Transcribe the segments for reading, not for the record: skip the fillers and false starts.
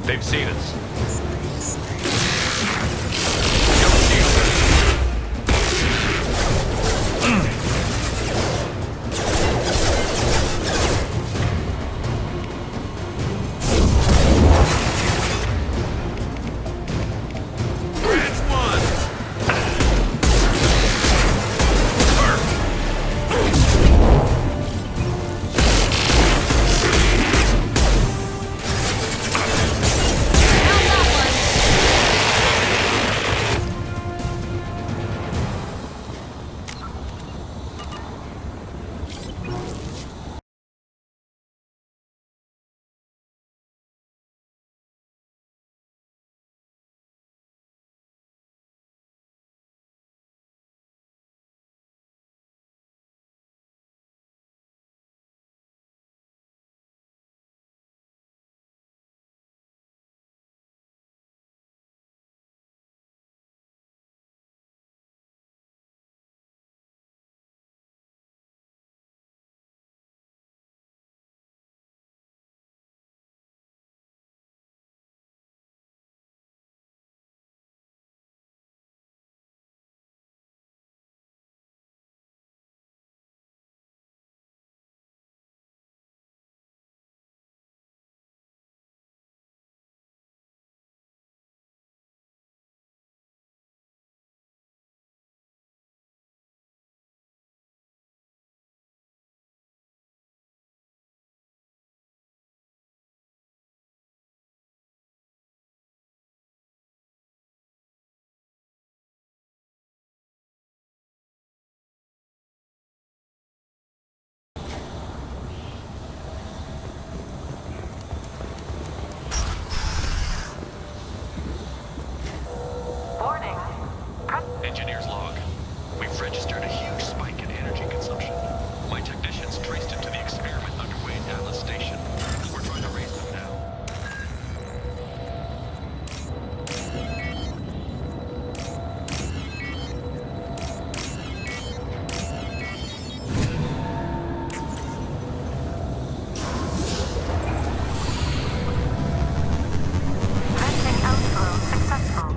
They've seen us. Jump shield. Branch one. Warning. Engineer's log. We've registered a huge spike in energy consumption. My technicians traced it to the experiment underway at Atlas Station. We're trying to raise them now. Venting outflow successful.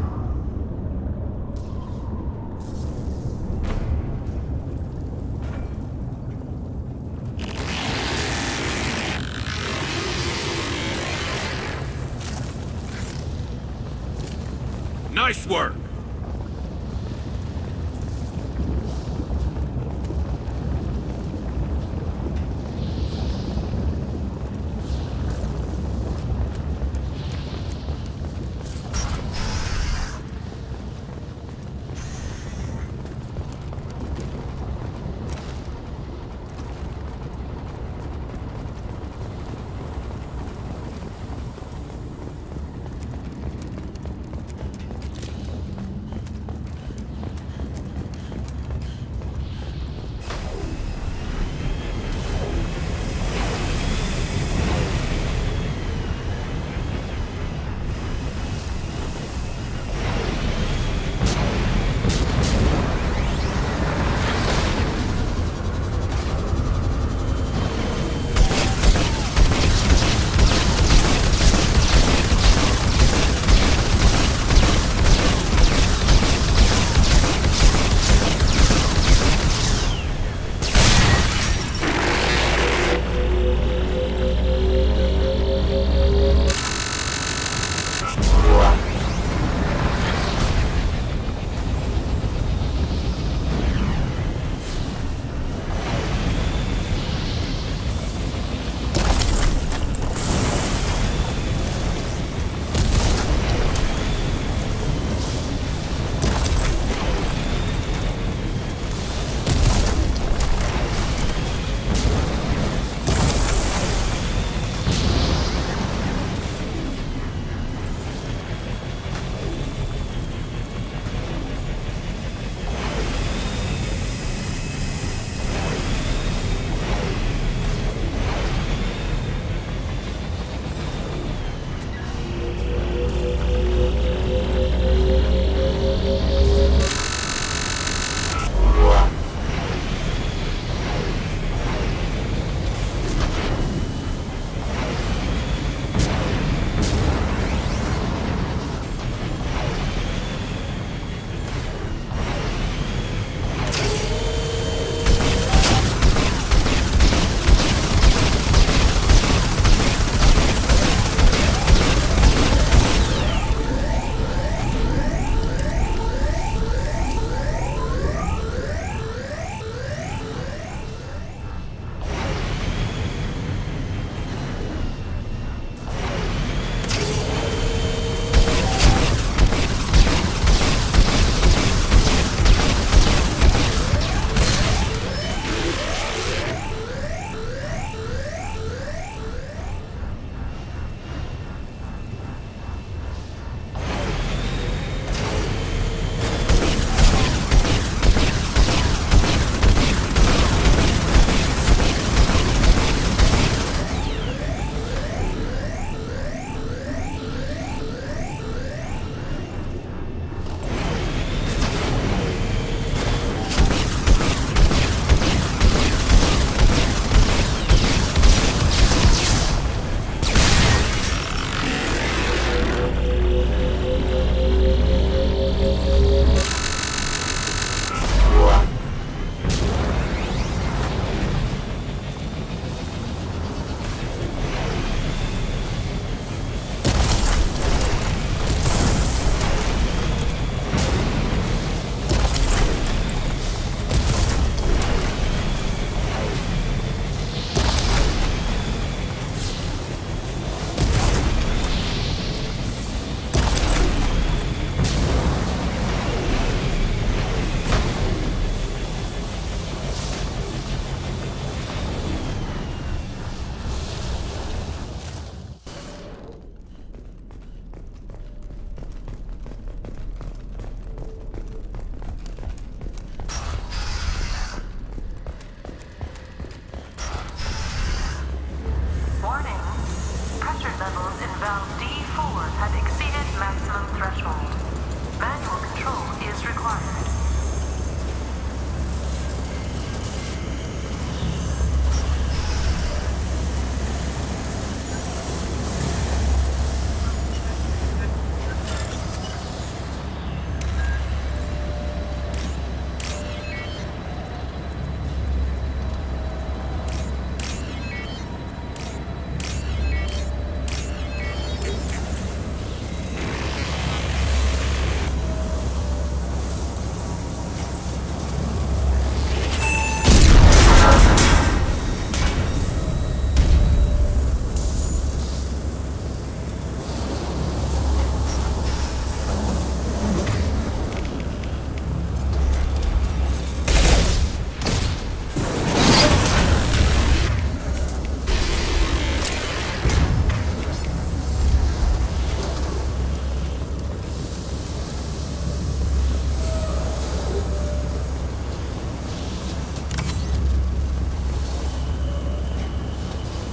Nice work! levels in valve D4 have exceeded maximum threshold. Manual control is required.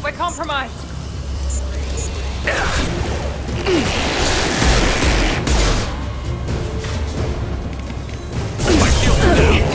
We're compromised. My shields are down.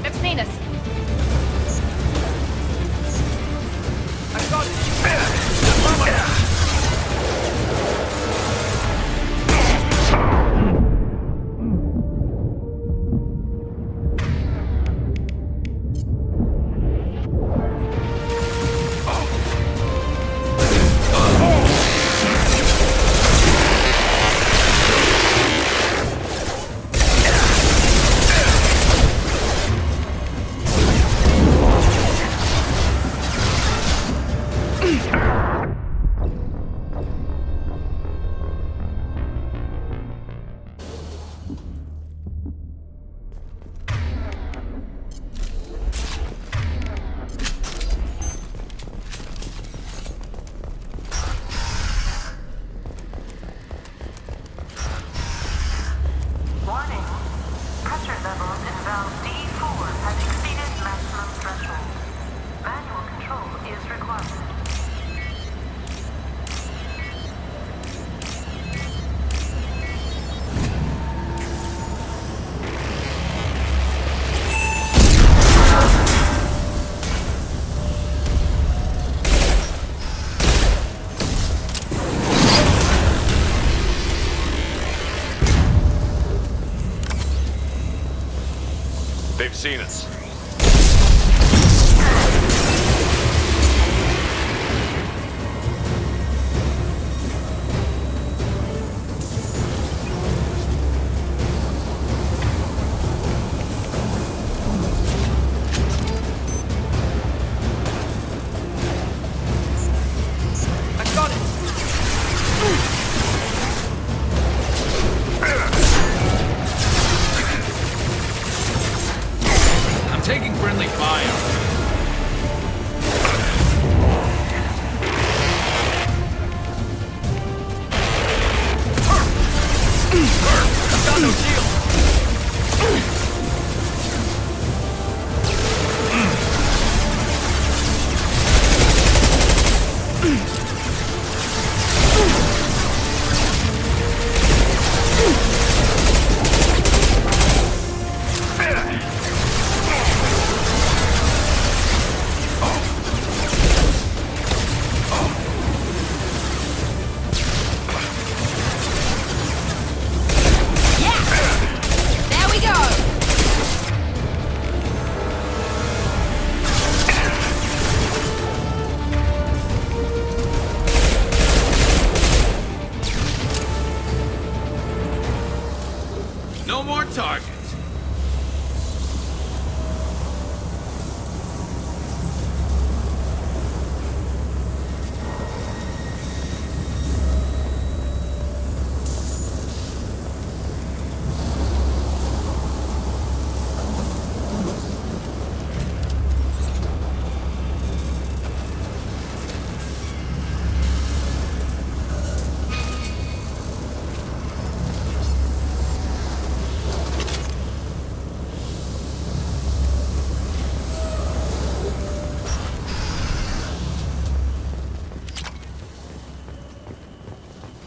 They've seen us. I got it. Just move Warning. Pressure levels in valve D4 have exceeded maximum threshold. Manual control is required. They've seen us. I got it. I'm taking friendly fire. I've got no shield. No more targets.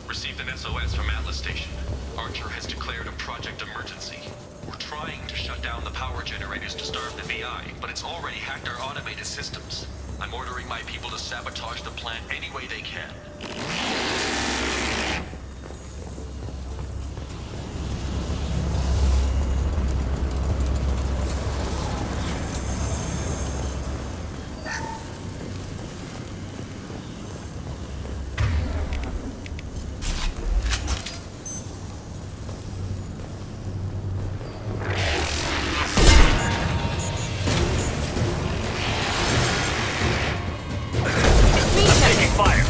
Received an SOS from Atlas Station. Archer has declared a project emergency. We're trying to shut down the power generators to starve the VI, but it's already hacked our automated systems. I'm ordering my people to sabotage the plant any way they can. Taking fire.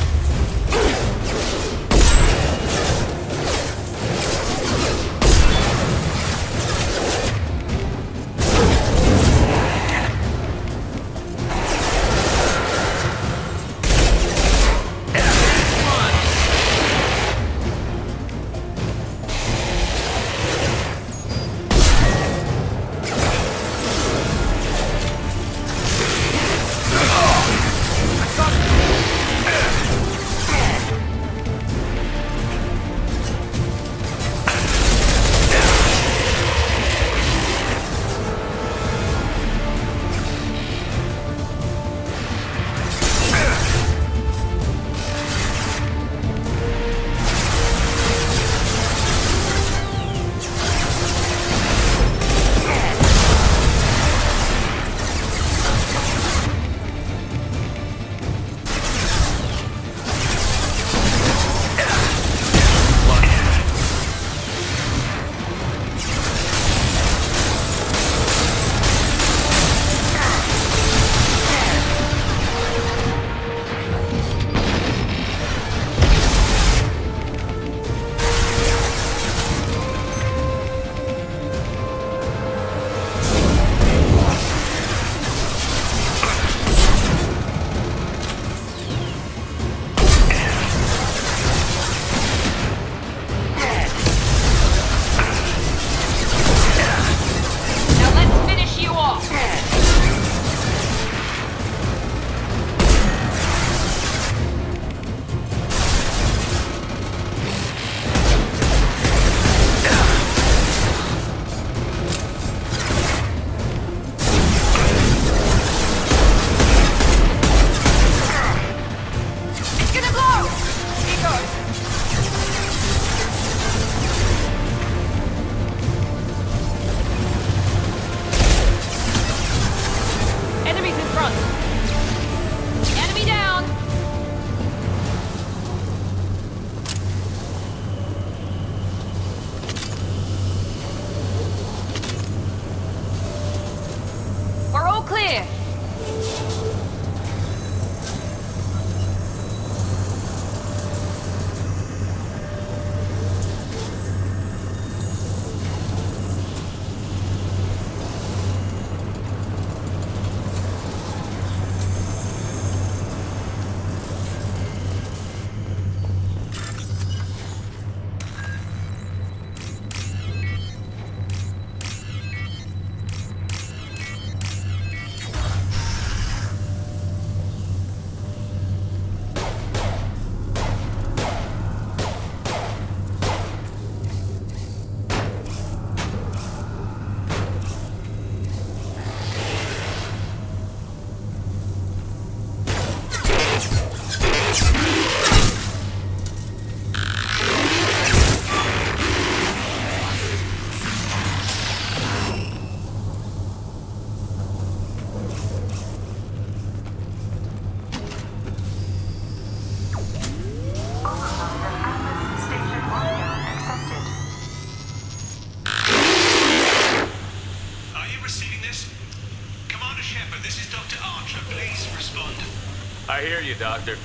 you, Doctor.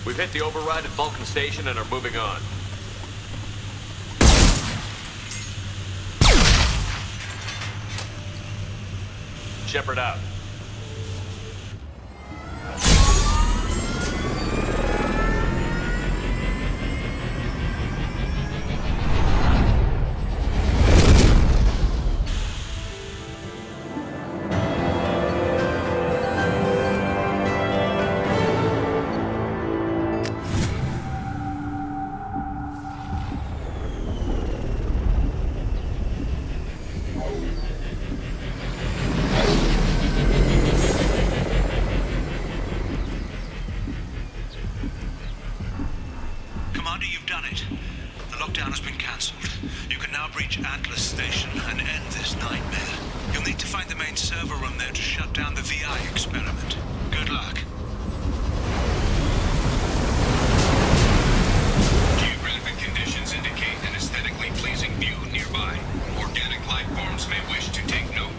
We've hit the override at Vulcan Station and are moving on. Shepard out. Commander, you've done it. The lockdown has been cancelled. You can now breach Atlas Station and end this nightmare. You'll need to find the main server room there to shut down the VI experiment. Good luck. Geographic conditions indicate an aesthetically pleasing view nearby. Organic life forms may wish to take note.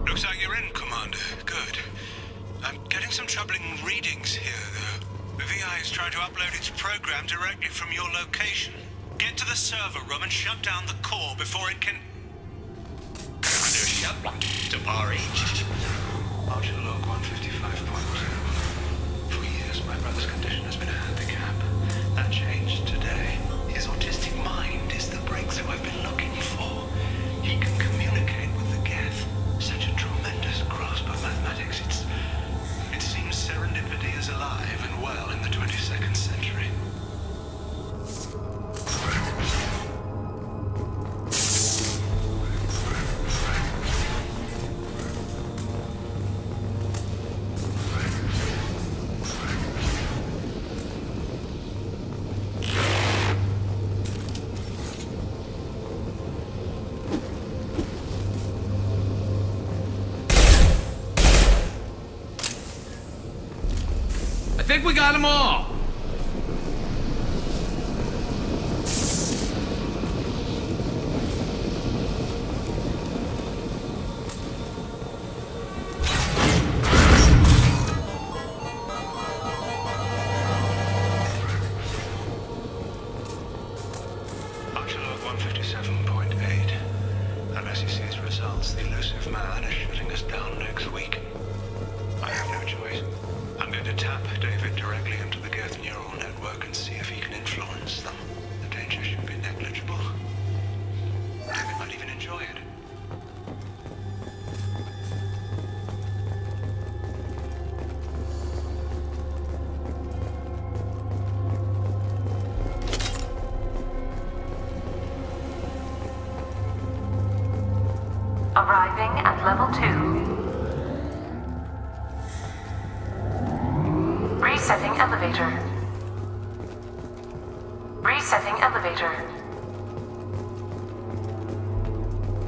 Looks like you're in, Commander. Good. I'm getting some troubling readings here, though. The VI is trying to upload its program directly from your location. Get to the server room and shut down the core before it can... Commander Shepard, Tabari. Archer log 155.0. For years, my brother's condition has been a handicap. That changed today. His autistic mind is the breakthrough I've been looking for. He can communicate with the Geth. Such a tremendous grasp of mathematics. It seems serendipity is alive and well in the 22nd century. I think we got them all. Archer log 155.0. goes down next week, I have no choice. I'm going to tap David directly into the Geth neural network and see if he can influence them. The danger should be negligible. David might even enjoy it. Arriving at level 2. Resetting elevator. Resetting elevator.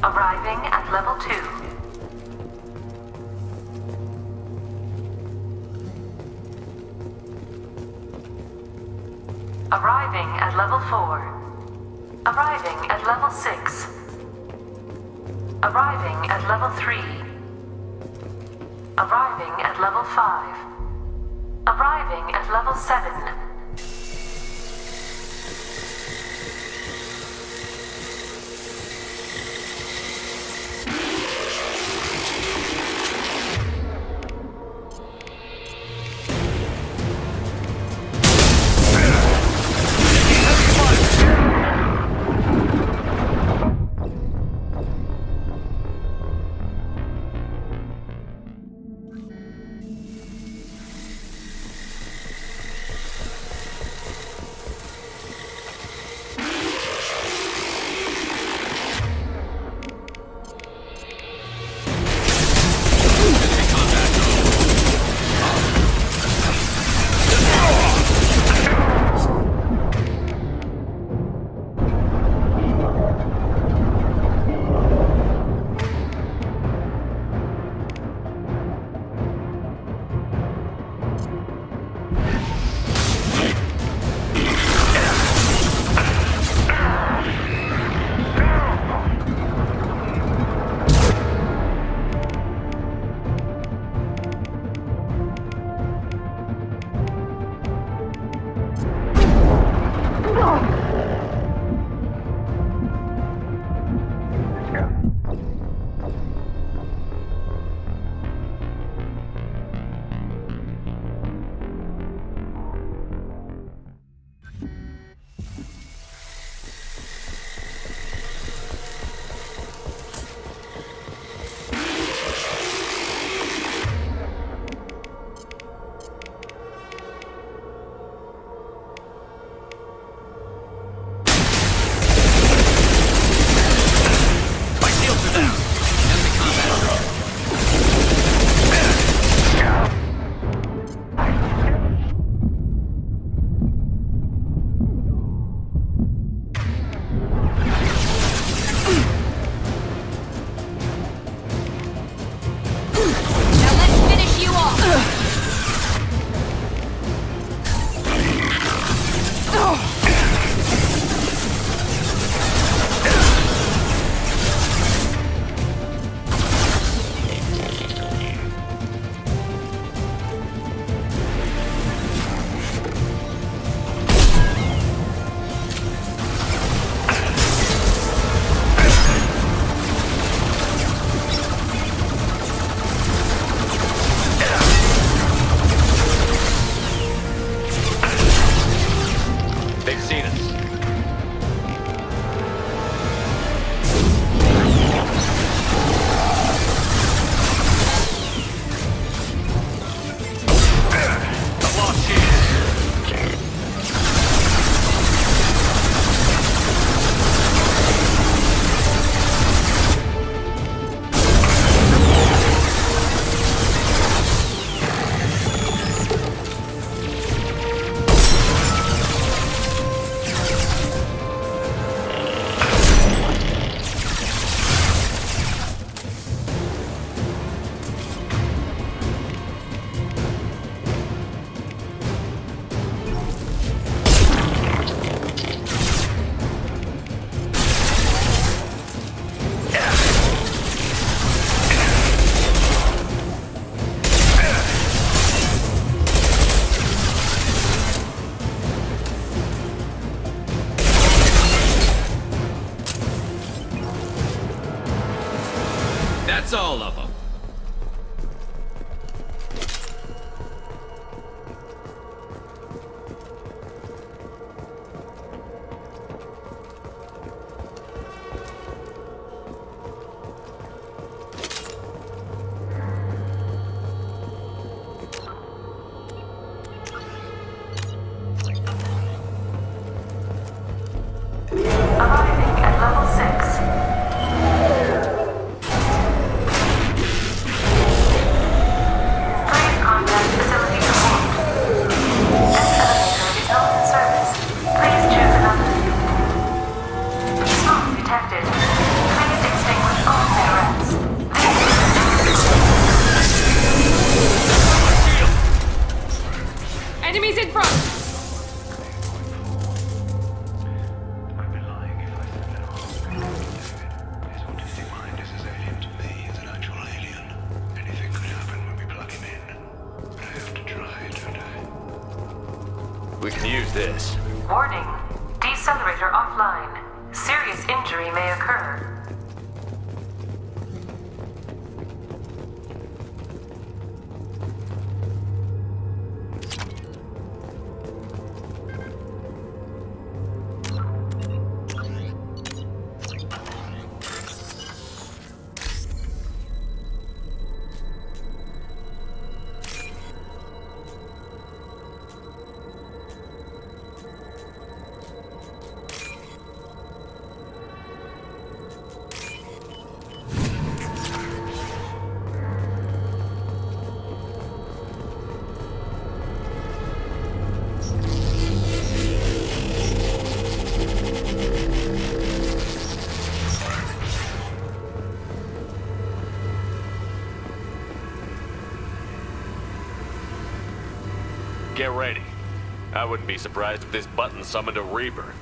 Arriving at level 2. Arriving at level 4. Arriving at level 6. Arriving at level 3. Arriving at level 5. Arriving at level 7. we can use this. Warning. Decelerator offline. Serious injury may occur. Get ready. I wouldn't be surprised if this button summoned a Reaper.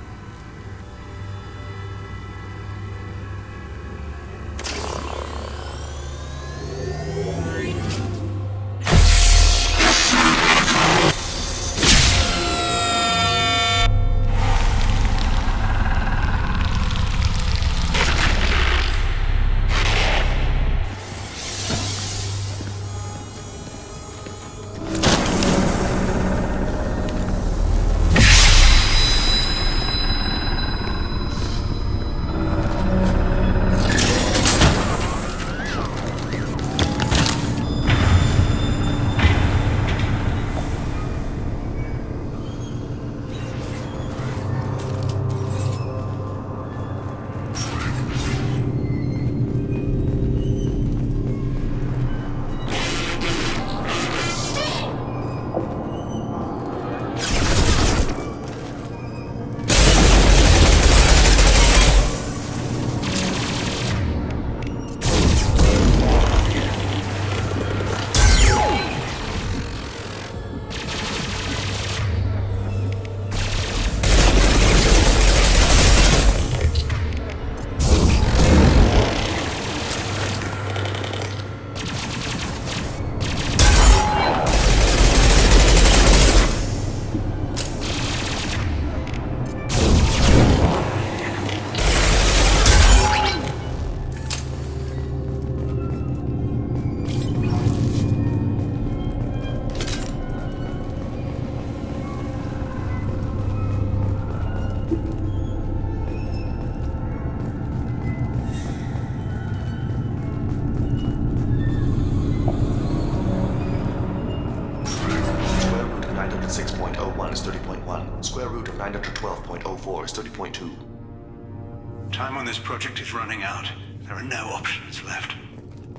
is 30.1. Square root of 912.04 is 30.2. Time on this project is running out. There are no options left.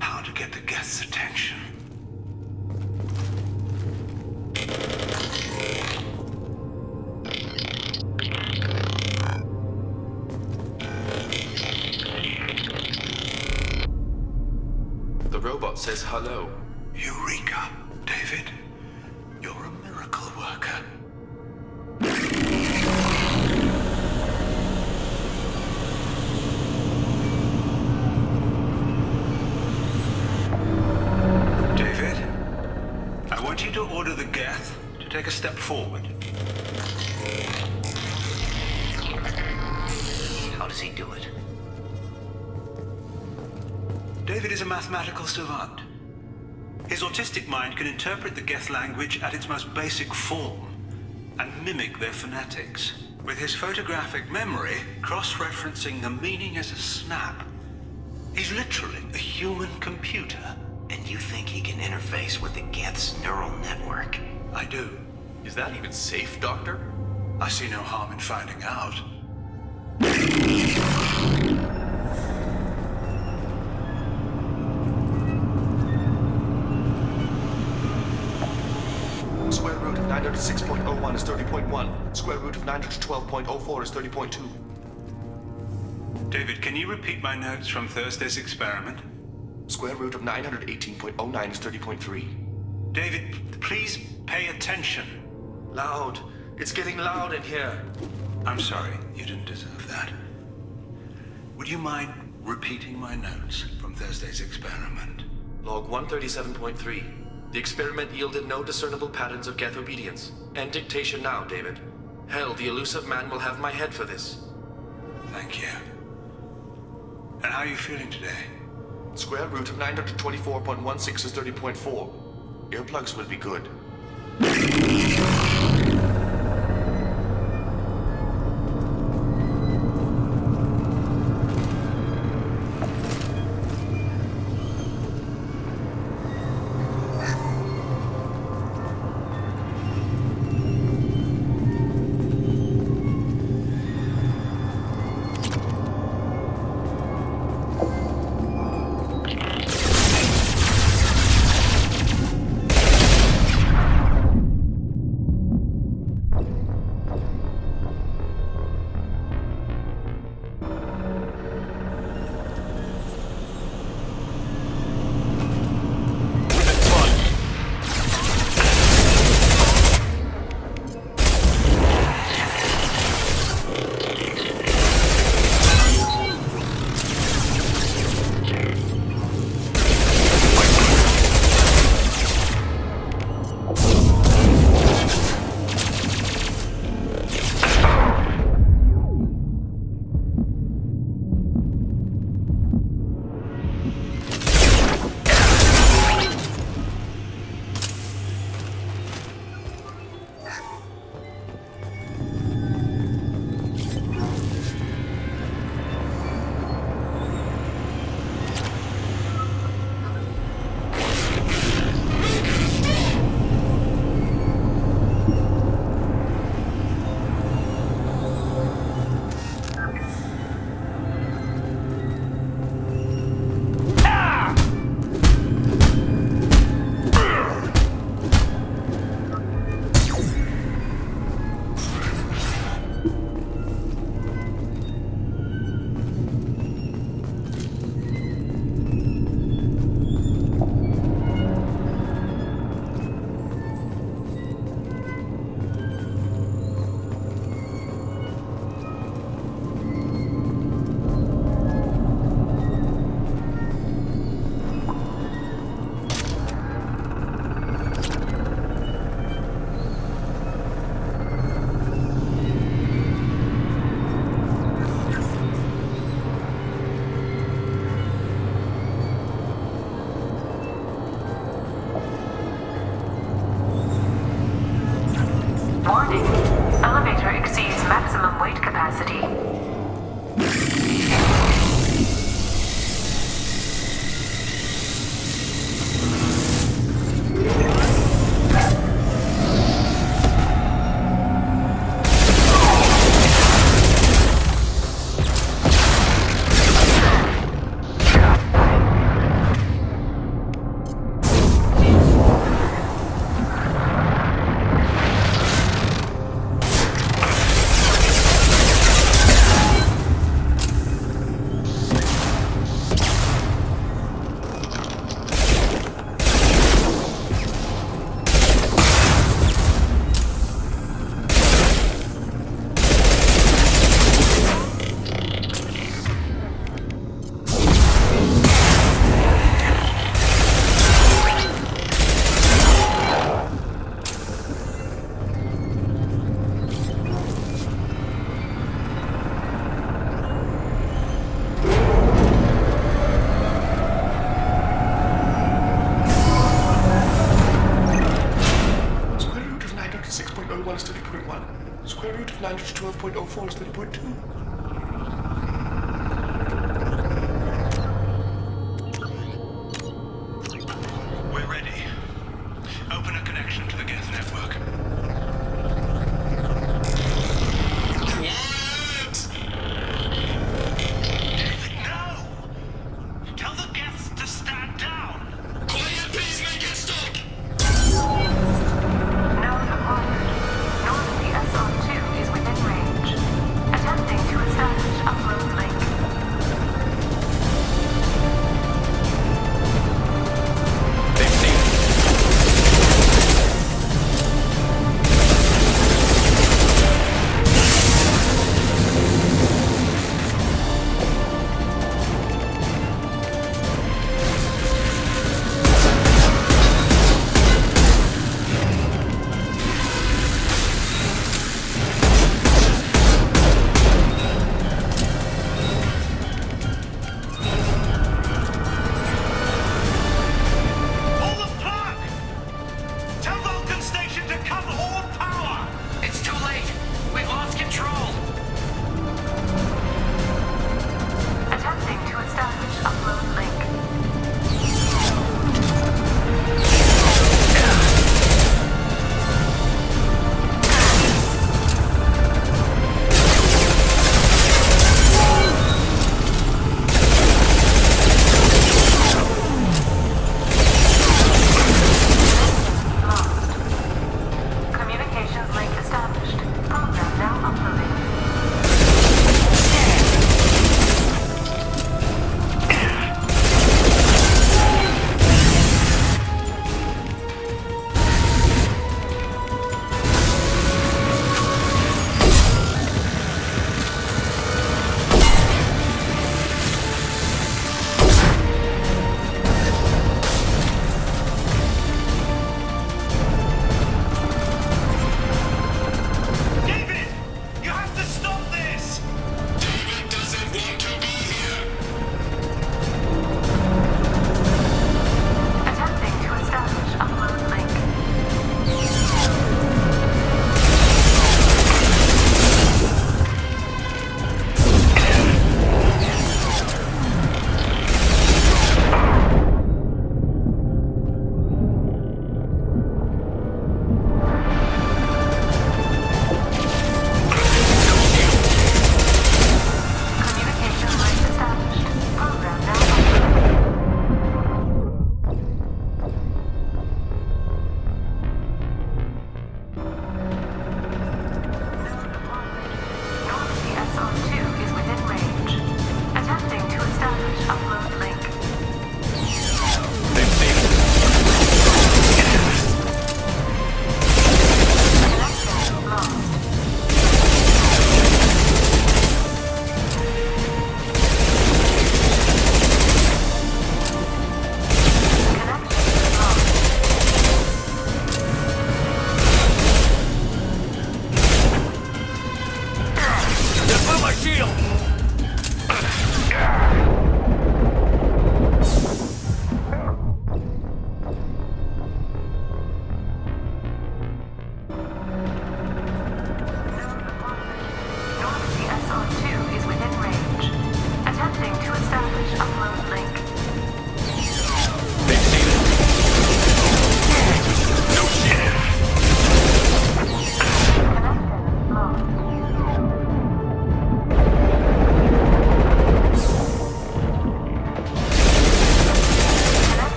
How to get the guest's attention? The robot says hello. Eureka, David. You're a miracle worker. David, I want you to order the Geth to take a step forward. How does he do it? David is a mathematical savant. His autistic mind can interpret the Geth language at its most basic form and mimic their phonetics. With his photographic memory, cross-referencing the meaning as a snap. He's literally a human computer. And you think he can interface with the Geth's neural network? I do. Is that even safe, Doctor? I see no harm in finding out. Square root of 906.01 is 30.1. Square root of 912.04 is 30.2. David, can you repeat my notes from Thursday's experiment? Square root of 918.09 is 30.3. David, please pay attention. Loud. It's getting loud in here. I'm sorry, you didn't deserve that. Would you mind repeating my notes from Thursday's experiment? Log 137.3. The experiment yielded no discernible patterns of Geth obedience. End dictation now, David. Hell, the elusive man will have my head for this. Thank you. And how are you feeling today? Square root of 924.16 is 30.4. Earplugs will be good. Warning. Elevator exceeds maximum weight capacity. is 30.1. Square root of 912.04 is 30.2. We're ready. Open a connection to the Geth network. What? David, no! Tell the Geths to stand down! Quiet, peacemaker, stop! Node acquired. North of the SR2 is within range. Attempting to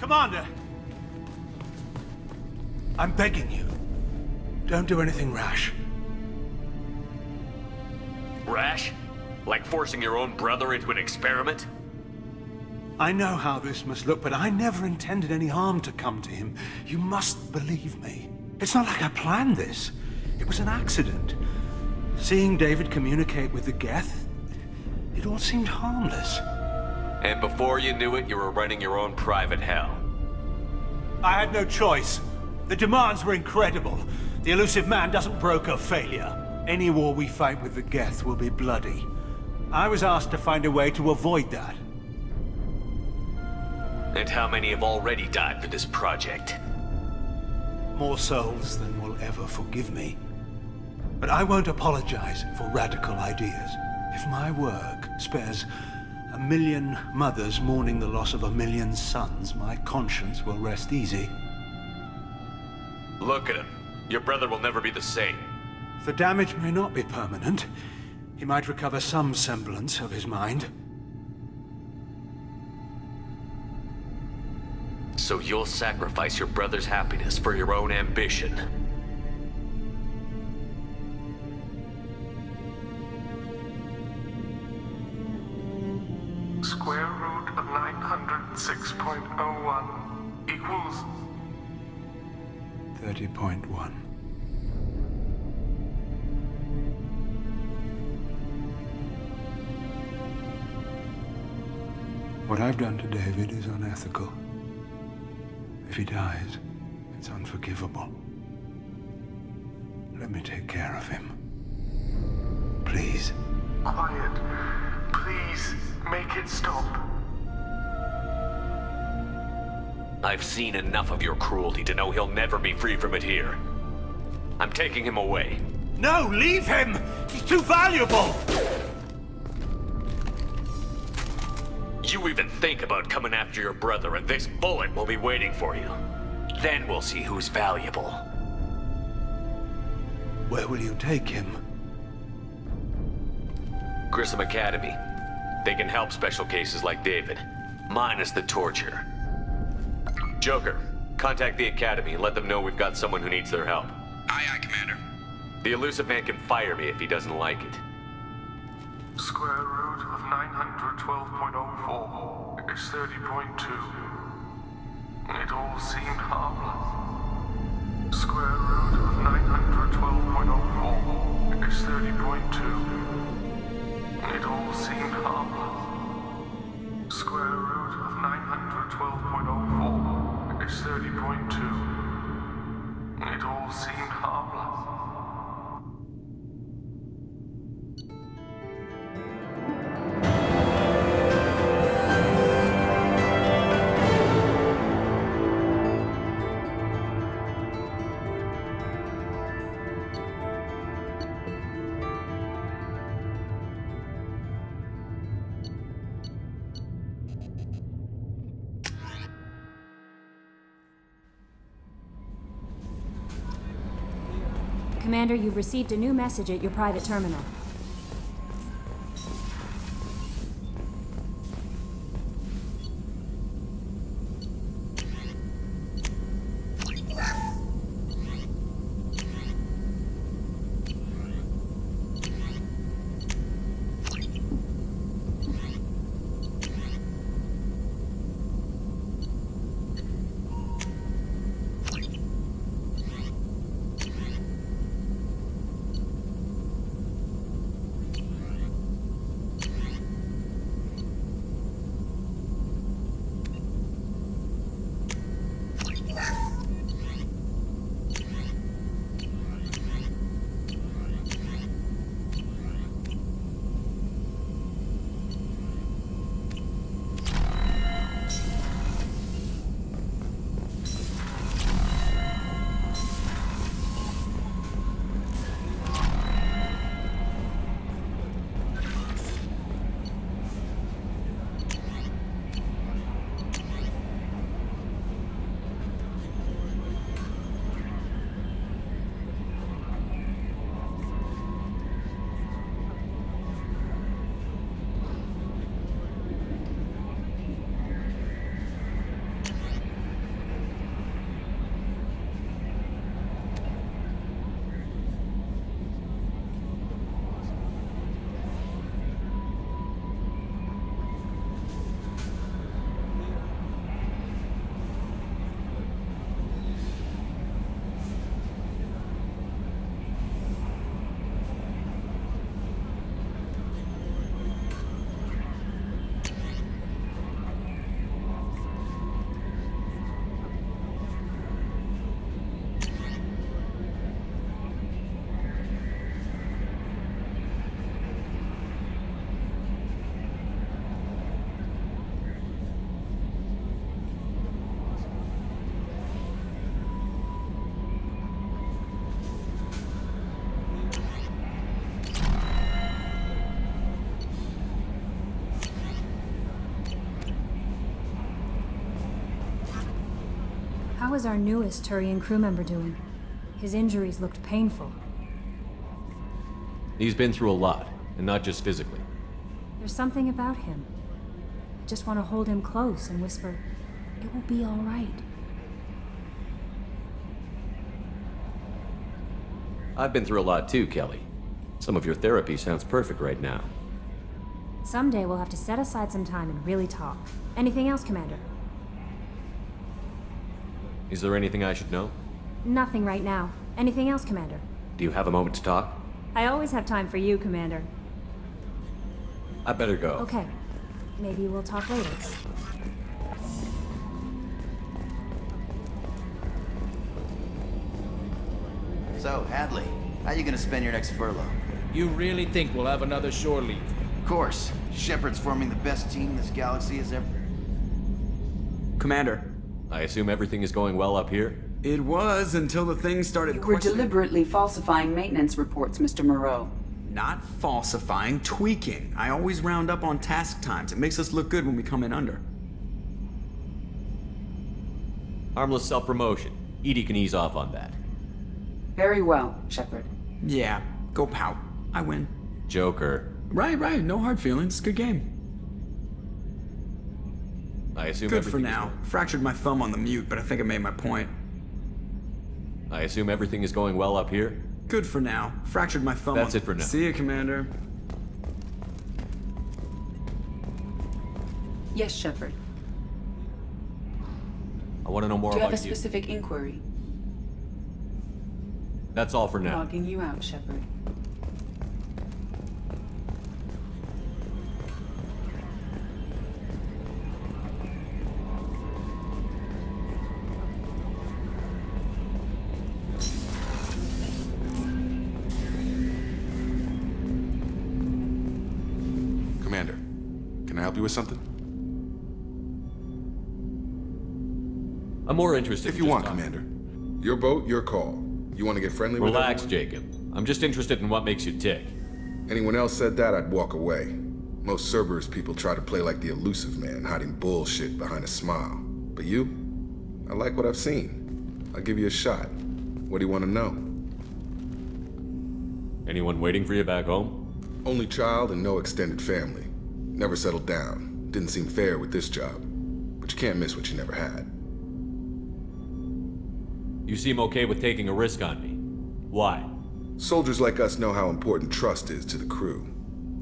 Commander! I'm begging you. Don't do anything rash. Rash? Like forcing your own brother into an experiment? I know how this must look, but I never intended any harm to come to him. You must believe me. It's not like I planned this. It was an accident. Seeing David communicate with the Geth, it all seemed harmless. And before you knew it, you were running your own private hell. I had no choice. The demands were incredible. The Illusive Man doesn't broker failure. Any war we fight with the Geth will be bloody. I was asked to find a way to avoid that. And how many have already died for this project? More souls than will ever forgive me. But I won't apologize for radical ideas. If my work spares 1 million mothers mourning the loss of 1 million sons, my conscience will rest easy. Look at him. Your brother will never be the same. The damage may not be permanent. He might recover some semblance of his mind. So you'll sacrifice your brother's happiness for your own ambition. Square root of 906.01 equals 30.1. What I've done to David is unethical. If he dies, it's unforgivable. Let me take care of him. Please. quiet. Please, make it stop. I've seen enough of your cruelty to know he'll never be free from it here. I'm taking him away. No, leave him! He's too valuable! You even think about coming after your brother, and this bullet will be waiting for you. Then we'll see who's valuable. Where will you take him? Grissom Academy. They can help special cases like David, minus the torture. Joker, contact the Academy and let them know we've got someone who needs their help. Aye, aye, Commander. The Illusive Man can fire me if he doesn't like it. Square root of 912.04 is 30.2. It all seemed harmless. Square root of 912.04 is 30.2. It all seemed harmless. Square root of 912.04 is 30.2. It all seemed harmless. Commander, you've received a new message at your private terminal. was our newest Turian crew member doing? His injuries looked painful. He's been through a lot, and not just physically. There's something about him. I just want to hold him close and whisper, "It will be all right." I've been through a lot too, Kelly. Some of your therapy sounds perfect right now. Someday we'll have to set aside some time and really talk. Anything else, Commander? Is there anything I should know? Nothing right now. Anything else, Commander? Do you have a moment to talk? I always have time for you, Commander. I better go. Okay. Maybe we'll talk later. So, Hadley, how you gonna spend your next furlough? You really think we'll have another shore leave? Of course. Shepard's forming the best team this galaxy has ever... Commander. I assume everything is going well up here? It was until the thing started We're deliberately falsifying maintenance reports, Mr. Moreau. Not falsifying, tweaking. I always round up on task times. It makes us look good when we come in under. Harmless self-promotion. EDI can ease off on that. Very well, Shepard. Yeah, go pout. I win. Joker. Right. No hard feelings. Good game. I assume good for now. Fractured my thumb on the mute, but I think I made my point. I assume everything is going well up here? Good for now. Fractured my thumb. That's it for now. See you, Commander. Yes, Shepard. I want to know more Do you about have a specific inquiry? That's all for now. Logging you out, Shepard. Commander, can I help you with something? I'm more interested if you want, Commander. Your boat, your call. You want to get friendly with Relax, Jacob. I'm just interested in what makes you tick. Anyone else said that, I'd walk away. Most Cerberus people try to play like the elusive man, hiding bullshit behind a smile. But you? I like what I've seen. I'll give you a shot. What do you want to know? Anyone waiting for you back home? Only child and no extended family. Never settled down. Didn't seem fair with this job. But you can't miss what you never had. You seem okay with taking a risk on me. Why? Soldiers like us know how important trust is to the crew.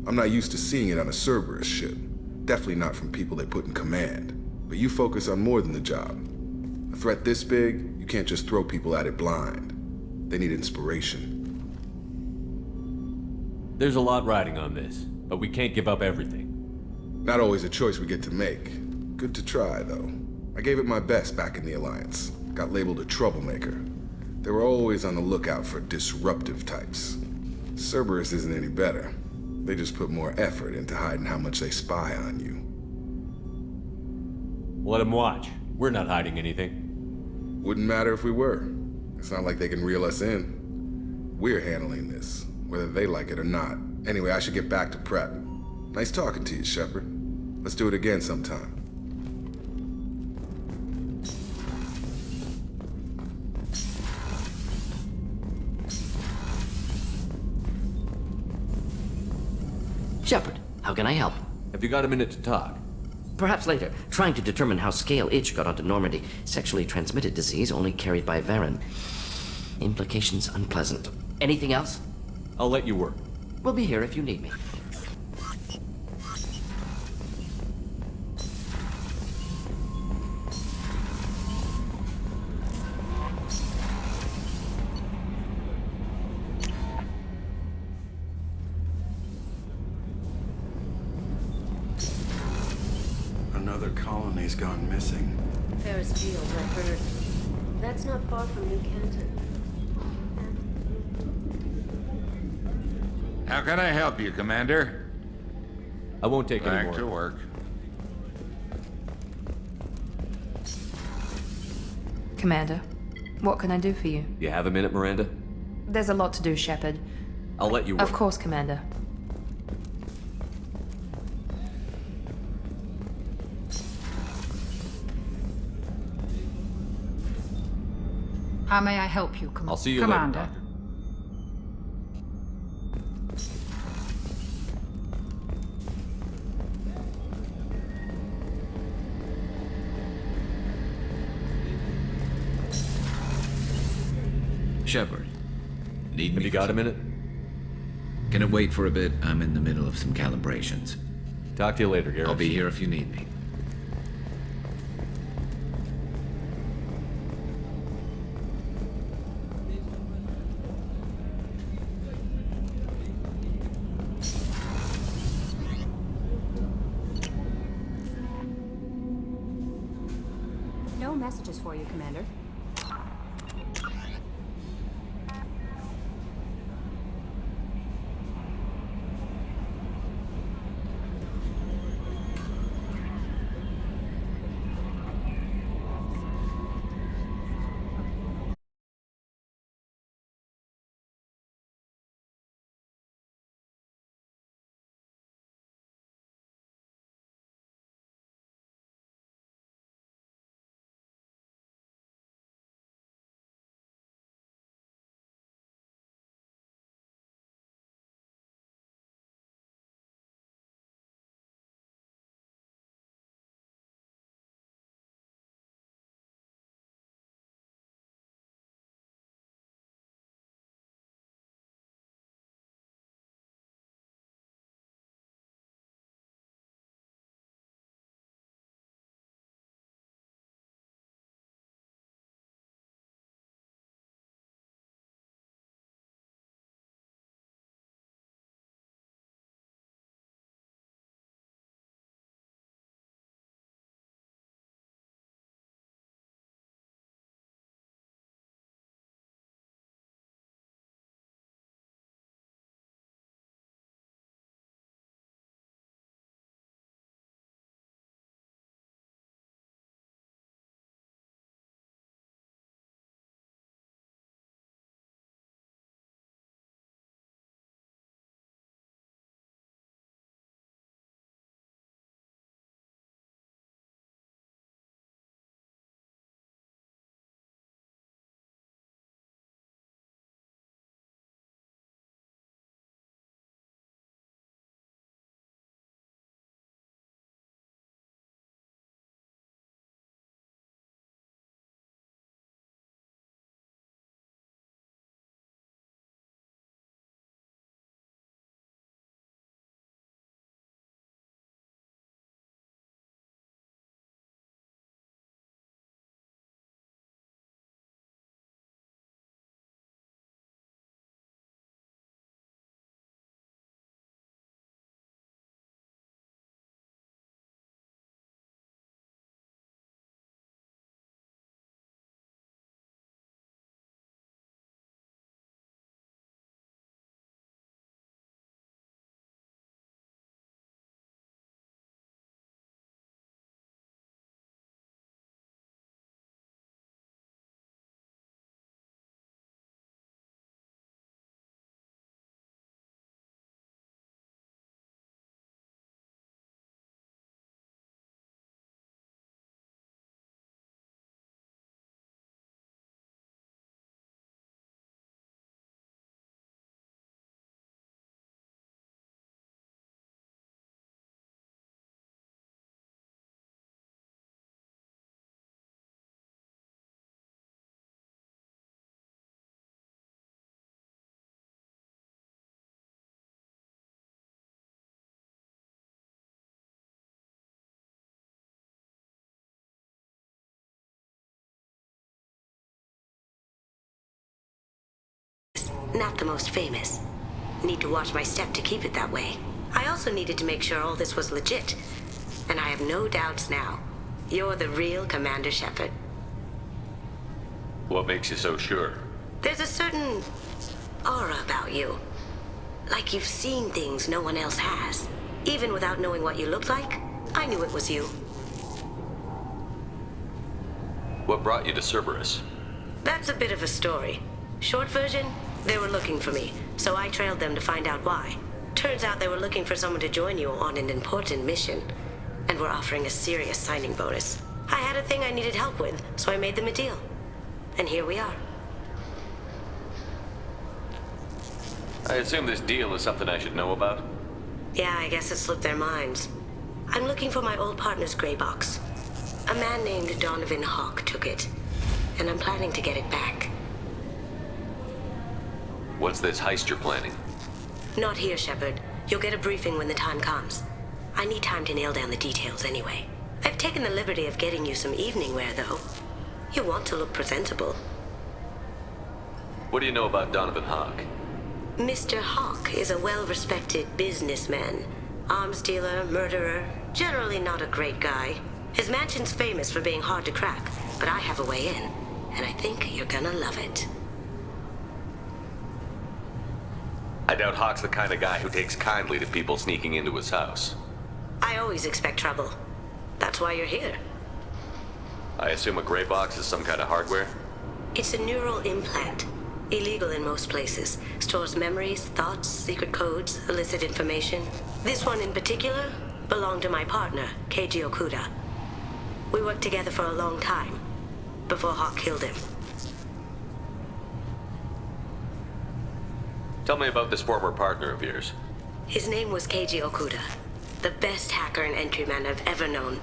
I'm not used to seeing it on a Cerberus ship. Definitely not from people they put in command. But you focus on more than the job. A threat this big, you can't just throw people at it blind. They need inspiration. There's a lot riding on this, but we can't give up everything. Not always a choice we get to make. Good to try, though. I gave it my best back in the Alliance. Got labeled a troublemaker. They were always on the lookout for disruptive types. Cerberus isn't any better. They just put more effort into hiding how much they spy on you. Let them watch. We're not hiding anything. Wouldn't matter if we were. It's not like they can reel us in. We're handling this, whether they like it or not. Anyway, I should get back to prep. Nice talking to you, Shepard. Let's do it again sometime. Shepard, how can I help? Have you got a minute to talk? Perhaps later. Trying to determine how Scale Itch got onto Normandy. Sexually transmitted disease only carried by Varen. Implications unpleasant. Anything else? I'll let you work. We'll be here if you need me. Another colony's gone missing. Ferris Field, I heard. That's not far from New Canton. How can I help you, Commander? I won't take any more. Back to work. Commander, what can I do for you? You have a minute, Miranda? There's a lot to do, Shepard. I'll let you work. Of course, Commander. How may I help you, I'll see you Commander? later, Doctor. Shepard, need me? Have you got a minute? Can it wait for a bit? I'm in the middle of some calibrations. Talk to you later, Garrus. I'll be here if you need me. No messages for you, Commander. Not the most famous. Need to watch my step to keep it that way. I also needed to make sure all this was legit. And I have no doubts now. You're the real Commander Shepard. What makes you so sure? There's a certain aura about you. Like you've seen things no one else has. Even without knowing what you looked like, I knew it was you. What brought you to Cerberus? That's a bit of a story. Short version, they were looking for me, so I trailed them to find out why. Turns out they were looking for someone to join you on an important mission, and were offering a serious signing bonus. I had a thing I needed help with, so I made them a deal. And here we are. I assume this deal is something I should know about? Yeah, I guess it slipped their minds. I'm looking for my old partner's gray box. A man named Donovan Hawk took it, and I'm planning to get it back. What's this heist you're planning? Not here, Shepard. You'll get a briefing when the time comes. I need time to nail down the details anyway. I've taken the liberty of getting you some evening wear, though. You want to look presentable. What do you know about Donovan Hawk? Mr. Hawk is a well-respected businessman. Arms dealer, murderer, generally not a great guy. His mansion's famous for being hard to crack, but I have a way in, and I think you're gonna love it. I doubt Hawk's the kind of guy who takes kindly to people sneaking into his house. I always expect trouble. That's why you're here. I assume a gray box is some kind of hardware? It's a neural implant. Illegal in most places. Stores memories, thoughts, secret codes, illicit information. This one in particular belonged to my partner, Keiji Okuda. We worked together for a long time, before Hawk killed him. Tell me about this former partner of yours. His name was Keiji Okuda, the best hacker and entryman I've ever known.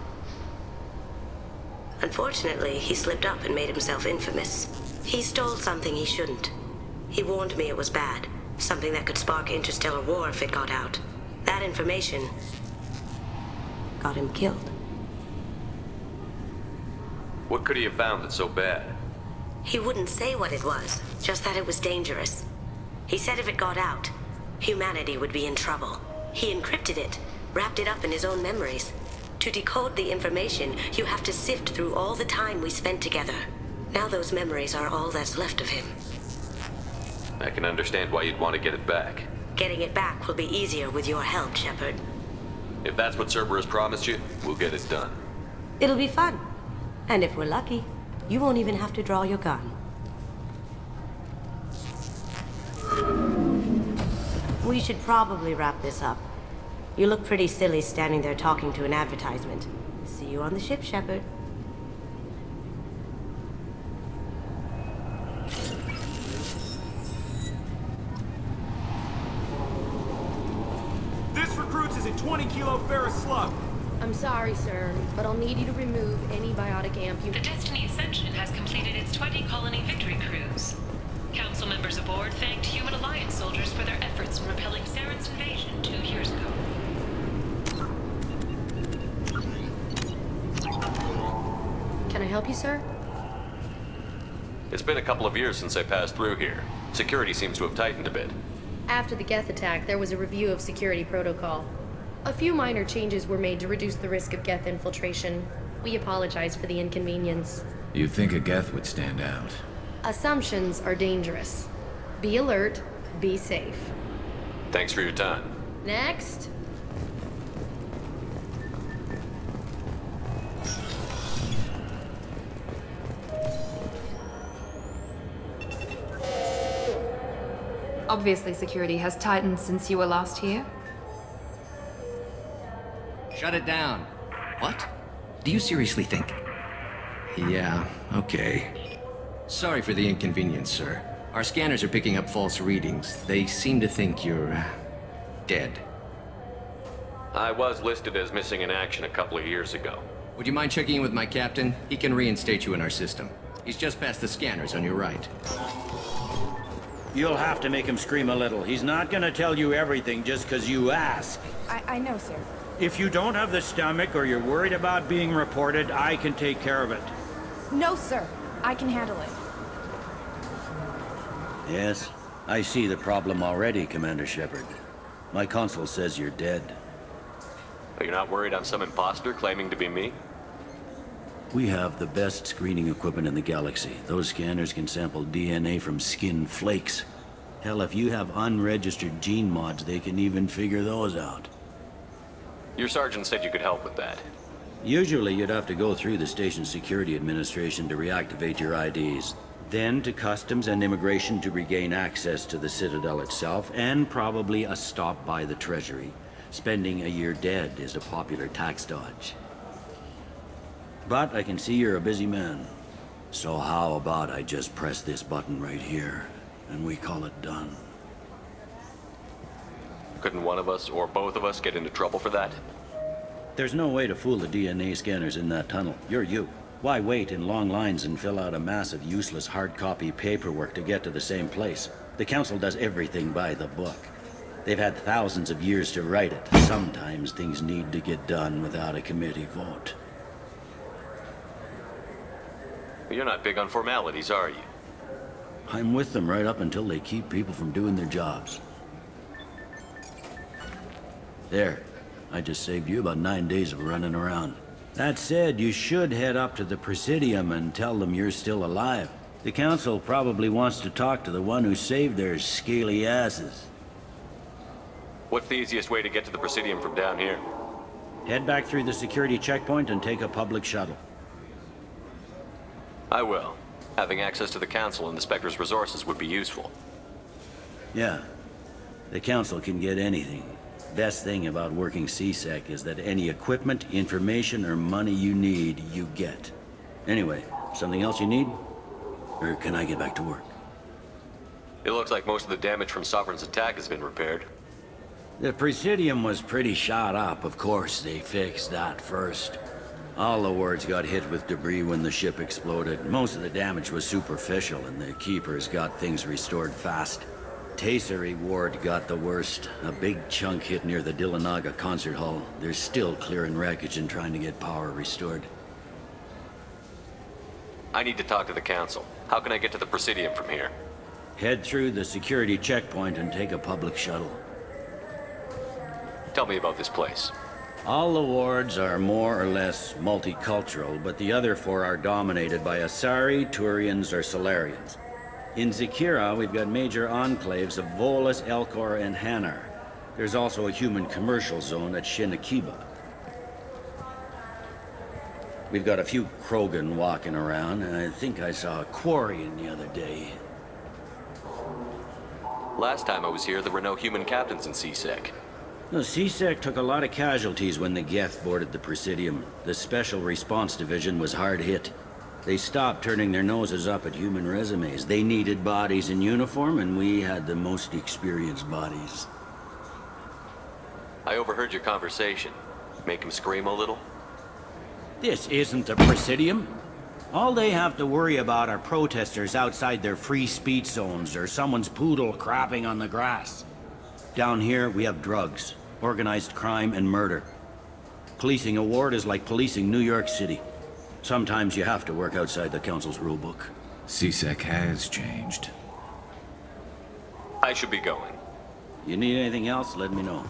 Unfortunately, he slipped up and made himself infamous. He stole something he shouldn't. He warned me it was bad, something that could spark interstellar war if it got out. That information got him killed. What could he have found that's so bad? He wouldn't say what it was, just that it was dangerous. He said if it got out, humanity would be in trouble. He encrypted it, wrapped it up in his own memories. To decode the information, you have to sift through all the time we spent together. Now those memories are all that's left of him. I can understand why you'd want to get it back. Getting it back will be easier with your help, Shepard. If that's what Cerberus promised you, we'll get it done. It'll be fun. And if we're lucky, you won't even have to draw your gun. We should probably wrap this up. You look pretty silly standing there talking to an advertisement. See you on the ship, Shepard. This recruits is a 20-kilo ferrous slug. I'm sorry, sir, but I'll need you to remove any biotic amp you... The Destiny Ascension has completed its 20-colony victory cruise. Council members aboard thanked Human Alliance soldiers for their efforts in repelling Saren's invasion 2 years ago. Can I help you, sir? It's been a couple of years since I passed through here. Security seems to have tightened a bit. After the Geth attack, there was a review of security protocol. A few minor changes were made to reduce the risk of Geth infiltration. We apologize for the inconvenience. You'd think a Geth would stand out. Assumptions are dangerous. Be alert, be safe. Thanks for your time. Next. Obviously, security has tightened since you were last here. Shut it down. What? Do you seriously think? Yeah, okay. Sorry for the inconvenience, sir. Our scanners are picking up false readings. They seem to think you're... dead. I was listed as missing in action a couple of years ago. Would you mind checking in with my captain? He can reinstate you in our system. He's just past the scanners on your right. You'll have to make him scream a little. He's not gonna tell you everything just because you ask. I know, sir. If you don't have the stomach or you're worried about being reported, I can take care of it. No, sir. I can handle it. Yes, I see the problem already, Commander Shepard. My console says you're dead. Are you not worried I'm some imposter claiming to be me? We have the best screening equipment in the galaxy. Those scanners can sample DNA from skin flakes. Hell, if you have unregistered gene mods, they can even figure those out. Your sergeant said you could help with that. Usually you'd have to go through the station security administration to reactivate your IDs. Then to customs and immigration to regain access to the Citadel itself, and probably a stop by the Treasury. Spending a year dead is a popular tax dodge. But I can see you're a busy man. So how about I just press this button right here, and we call it done? Couldn't one of us, or both of us, get into trouble for that? There's no way to fool the DNA scanners in that tunnel. You're you. Why wait in long lines and fill out a massive useless hard copy paperwork to get to the same place? The Council does everything by the book. They've had thousands of years to write it. Sometimes things need to get done without a committee vote. You're not big on formalities, are you? I'm with them right up until they keep people from doing their jobs. There. I just saved you about 9 days of running around. That said, you should head up to the Presidium and tell them you're still alive. The Council probably wants to talk to the one who saved their scaly asses. What's the easiest way to get to the Presidium from down here? Head back through the security checkpoint and take a public shuttle. I will. Having access to the Council and the Spectre's resources would be useful. Yeah. The Council can get anything. Best thing about working C-Sec is that any equipment, information, or money you need, you get. Anyway, something else you need? Or can I get back to work? It looks like most of the damage from Sovereign's attack has been repaired. The Presidium was pretty shot up. Of course, they fixed that first. All the wards got hit with debris when the ship exploded. Most of the damage was superficial, and the Keepers got things restored fast. Tasery Ward got the worst. A big chunk hit near the Dillanaga concert hall. They're still clearing wreckage and trying to get power restored. I need to talk to the Council. How can I get to the Presidium from here? Head through the security checkpoint and take a public shuttle. Tell me about this place. All the wards are more or less multicultural, but the other 4 are dominated by Asari, Turians, or Solarians. In Zakira, we've got major enclaves of Volus, Elcor, and Hanar. There's also a human commercial zone at Shinakiba. We've got a few Krogan walking around, and I think I saw a Quarian the other day. Last time I was here, there were no human captains in C-Sec. The C-Sec took a lot of casualties when the Geth boarded the Presidium. The Special Response Division was hard hit. They stopped turning their noses up at human resumes. They needed bodies in uniform, and we had the most experienced bodies. I overheard your conversation. Make him scream a little? This isn't the Presidium. All they have to worry about are protesters outside their free speech zones or someone's poodle crapping on the grass. Down here, we have drugs, organized crime, and murder. Policing a ward is like policing New York City. Sometimes you have to work outside the Council's rulebook. C-Sec has changed. I should be going. You need anything else, let me know.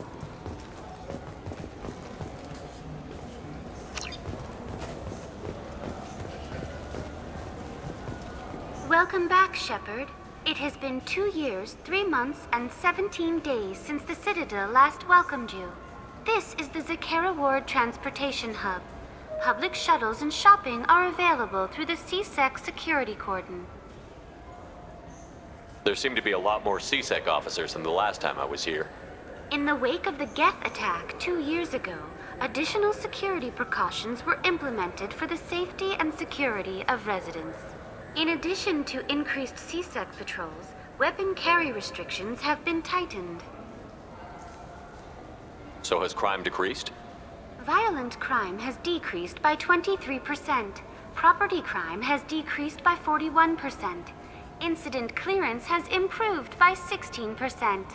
Welcome back, Shepard. It has been 2 years, 3 months, and 17 days since the Citadel last welcomed you. This is the Zakera Ward Transportation Hub. Public shuttles and shopping are available through the C-Sec security cordon. There seem to be a lot more C-Sec officers than the last time I was here. In the wake of the Geth attack 2 years ago, additional security precautions were implemented for the safety and security of residents. In addition to increased C-Sec patrols, weapon carry restrictions have been tightened. So has crime decreased? Violent crime has decreased by 23%. Property crime has decreased by 41%. Incident clearance has improved by 16%.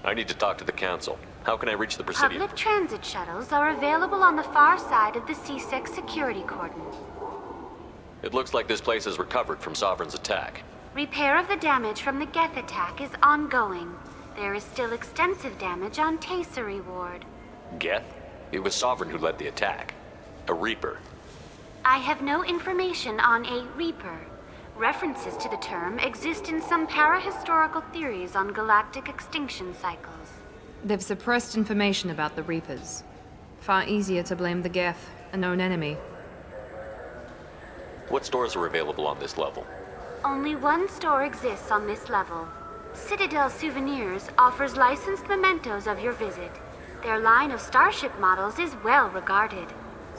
I need to talk to the Council. How can I reach the Presidium? Public transit shuttles are available on the far side of the C-Sec security cordon. It looks like this place has recovered from Sovereign's attack. Repair of the damage from the Geth attack is ongoing. There is still extensive damage on Tasery Ward. Geth? It was Sovereign who led the attack. A Reaper. I have no information on a Reaper. References to the term exist in some parahistorical theories on galactic extinction cycles. They've suppressed information about the Reapers. Far easier to blame the Geth, a known enemy. What stores are available on this level? Only one store exists on this level. Citadel Souvenirs offers licensed mementos of your visit. Their line of starship models is well regarded.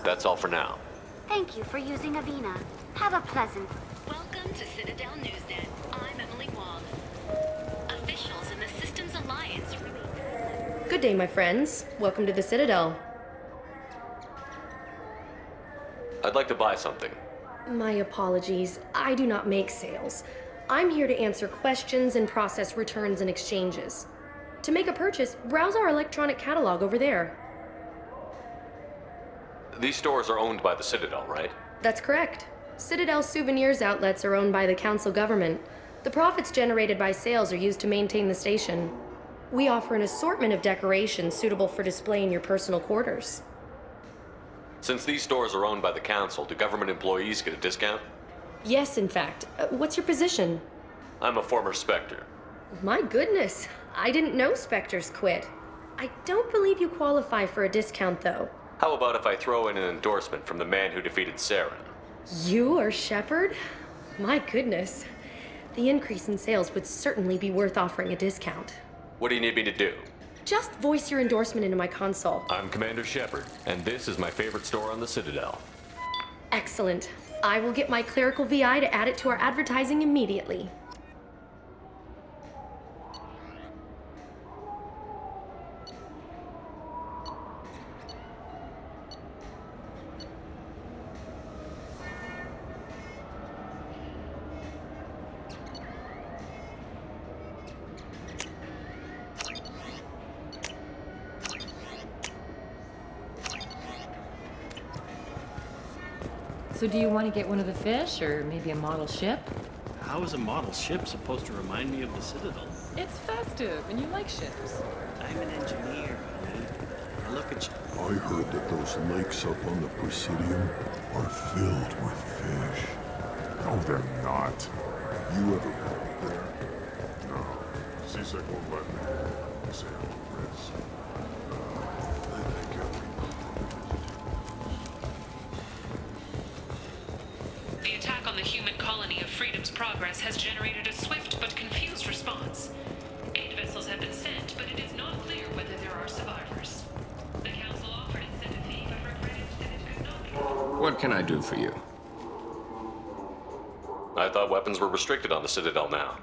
That's all for now. Thank you for using Avina. Have a pleasant... Welcome to Citadel Newsnet. I'm Emily Wong. Officials in the Systems Alliance... Good day, my friends. Welcome to the Citadel. I'd like to buy something. My apologies. I do not make sales. I'm here to answer questions and process returns and exchanges. To make a purchase, browse our electronic catalog over there. These stores are owned by the Citadel, right? That's correct. Citadel Souvenirs outlets are owned by the Council government. The profits generated by sales are used to maintain the station. We offer an assortment of decorations suitable for display in your personal quarters. Since these stores are owned by the Council, do government employees get a discount? Yes, in fact. What's your position? I'm a former Spectre. My goodness, I didn't know Spectres quit. I don't believe you qualify for a discount, though. How about if I throw in an endorsement from the man who defeated Saren? You are Shepard? My goodness. The increase in sales would certainly be worth offering a discount. What do you need me to do? Just voice your endorsement into my console. I'm Commander Shepard, and this is my favorite store on the Citadel. Excellent. I will get my clerical VI to add it to our advertising immediately. So do you want to get one of the fish, or maybe a model ship? How is a model ship supposed to remind me of the Citadel? It's festive, and you like ships. I'm an engineer, honey. Now look at you. I heard that those lakes up on the Presidium are filled with fish. No, they're not. You ever been there? No. C-Sec won't let me. Say risk. They think The attack on the human colony of Freedom's Progress has generated a swift but confused response. 8 vessels have been sent, but it is not clear whether there are survivors. The Council offered its sympathy, but regretted that it could not be. What can I do for you? I thought weapons were restricted on the Citadel now.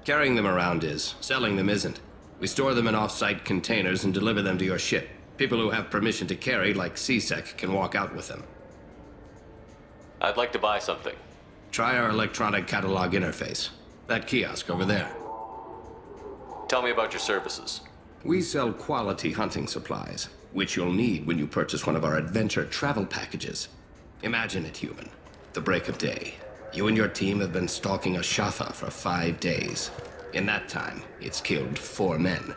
Carrying them around is. Selling them isn't. We store them in off-site containers and deliver them to your ship. People who have permission to carry, like C-Sec, can walk out with them. I'd like to buy something. Try our electronic catalog interface. That kiosk over there. Tell me about your services. We sell quality hunting supplies, which you'll need when you purchase one of our adventure travel packages. Imagine it, human. The break of day. You and your team have been stalking a Shatha for 5 days. In that time, it's killed 4 men.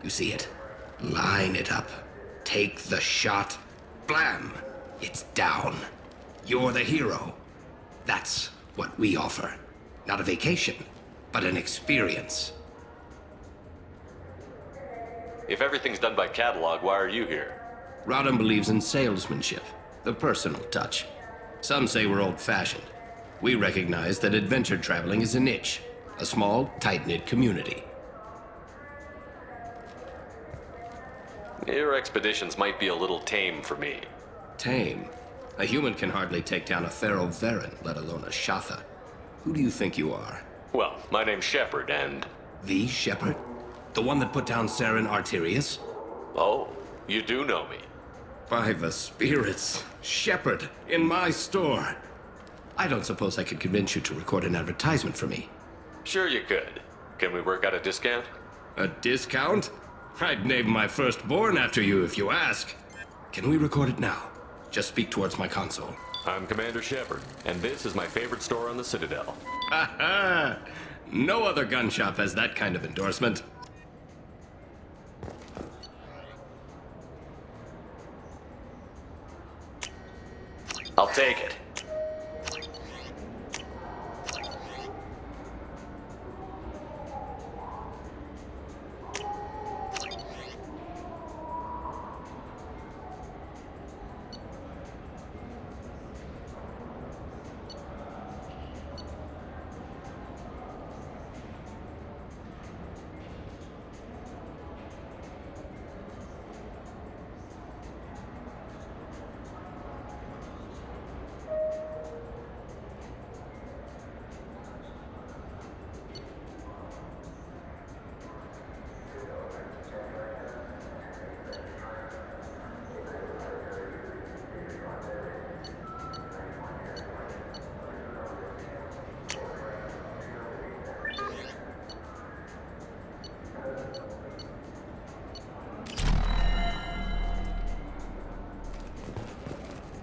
You see it? Line it up. Take the shot. Blam! It's down. You're the hero. That's what we offer. Not a vacation, but an experience. If everything's done by catalog, why are you here? Rodham believes in salesmanship, the personal touch. Some say we're old-fashioned. We recognize that adventure traveling is a niche, a small, tight-knit community. Your expeditions might be a little tame for me. Tame? A human can hardly take down a Pharaoh Varen, let alone a Shatha. Who do you think you are? Well, my name's Shepard, and... The Shepard? The one that put down Saren Arterius? Oh, you do know me. By the spirits. Shepard, in my store. I don't suppose I could convince you to record an advertisement for me. Sure you could. Can we work out a discount? A discount? I'd name my firstborn after you if you ask. Can we record it now? Just speak towards my console. I'm Commander Shepard, and this is my favorite store on the Citadel. Ha ha! No other gun shop has that kind of endorsement. I'll take it.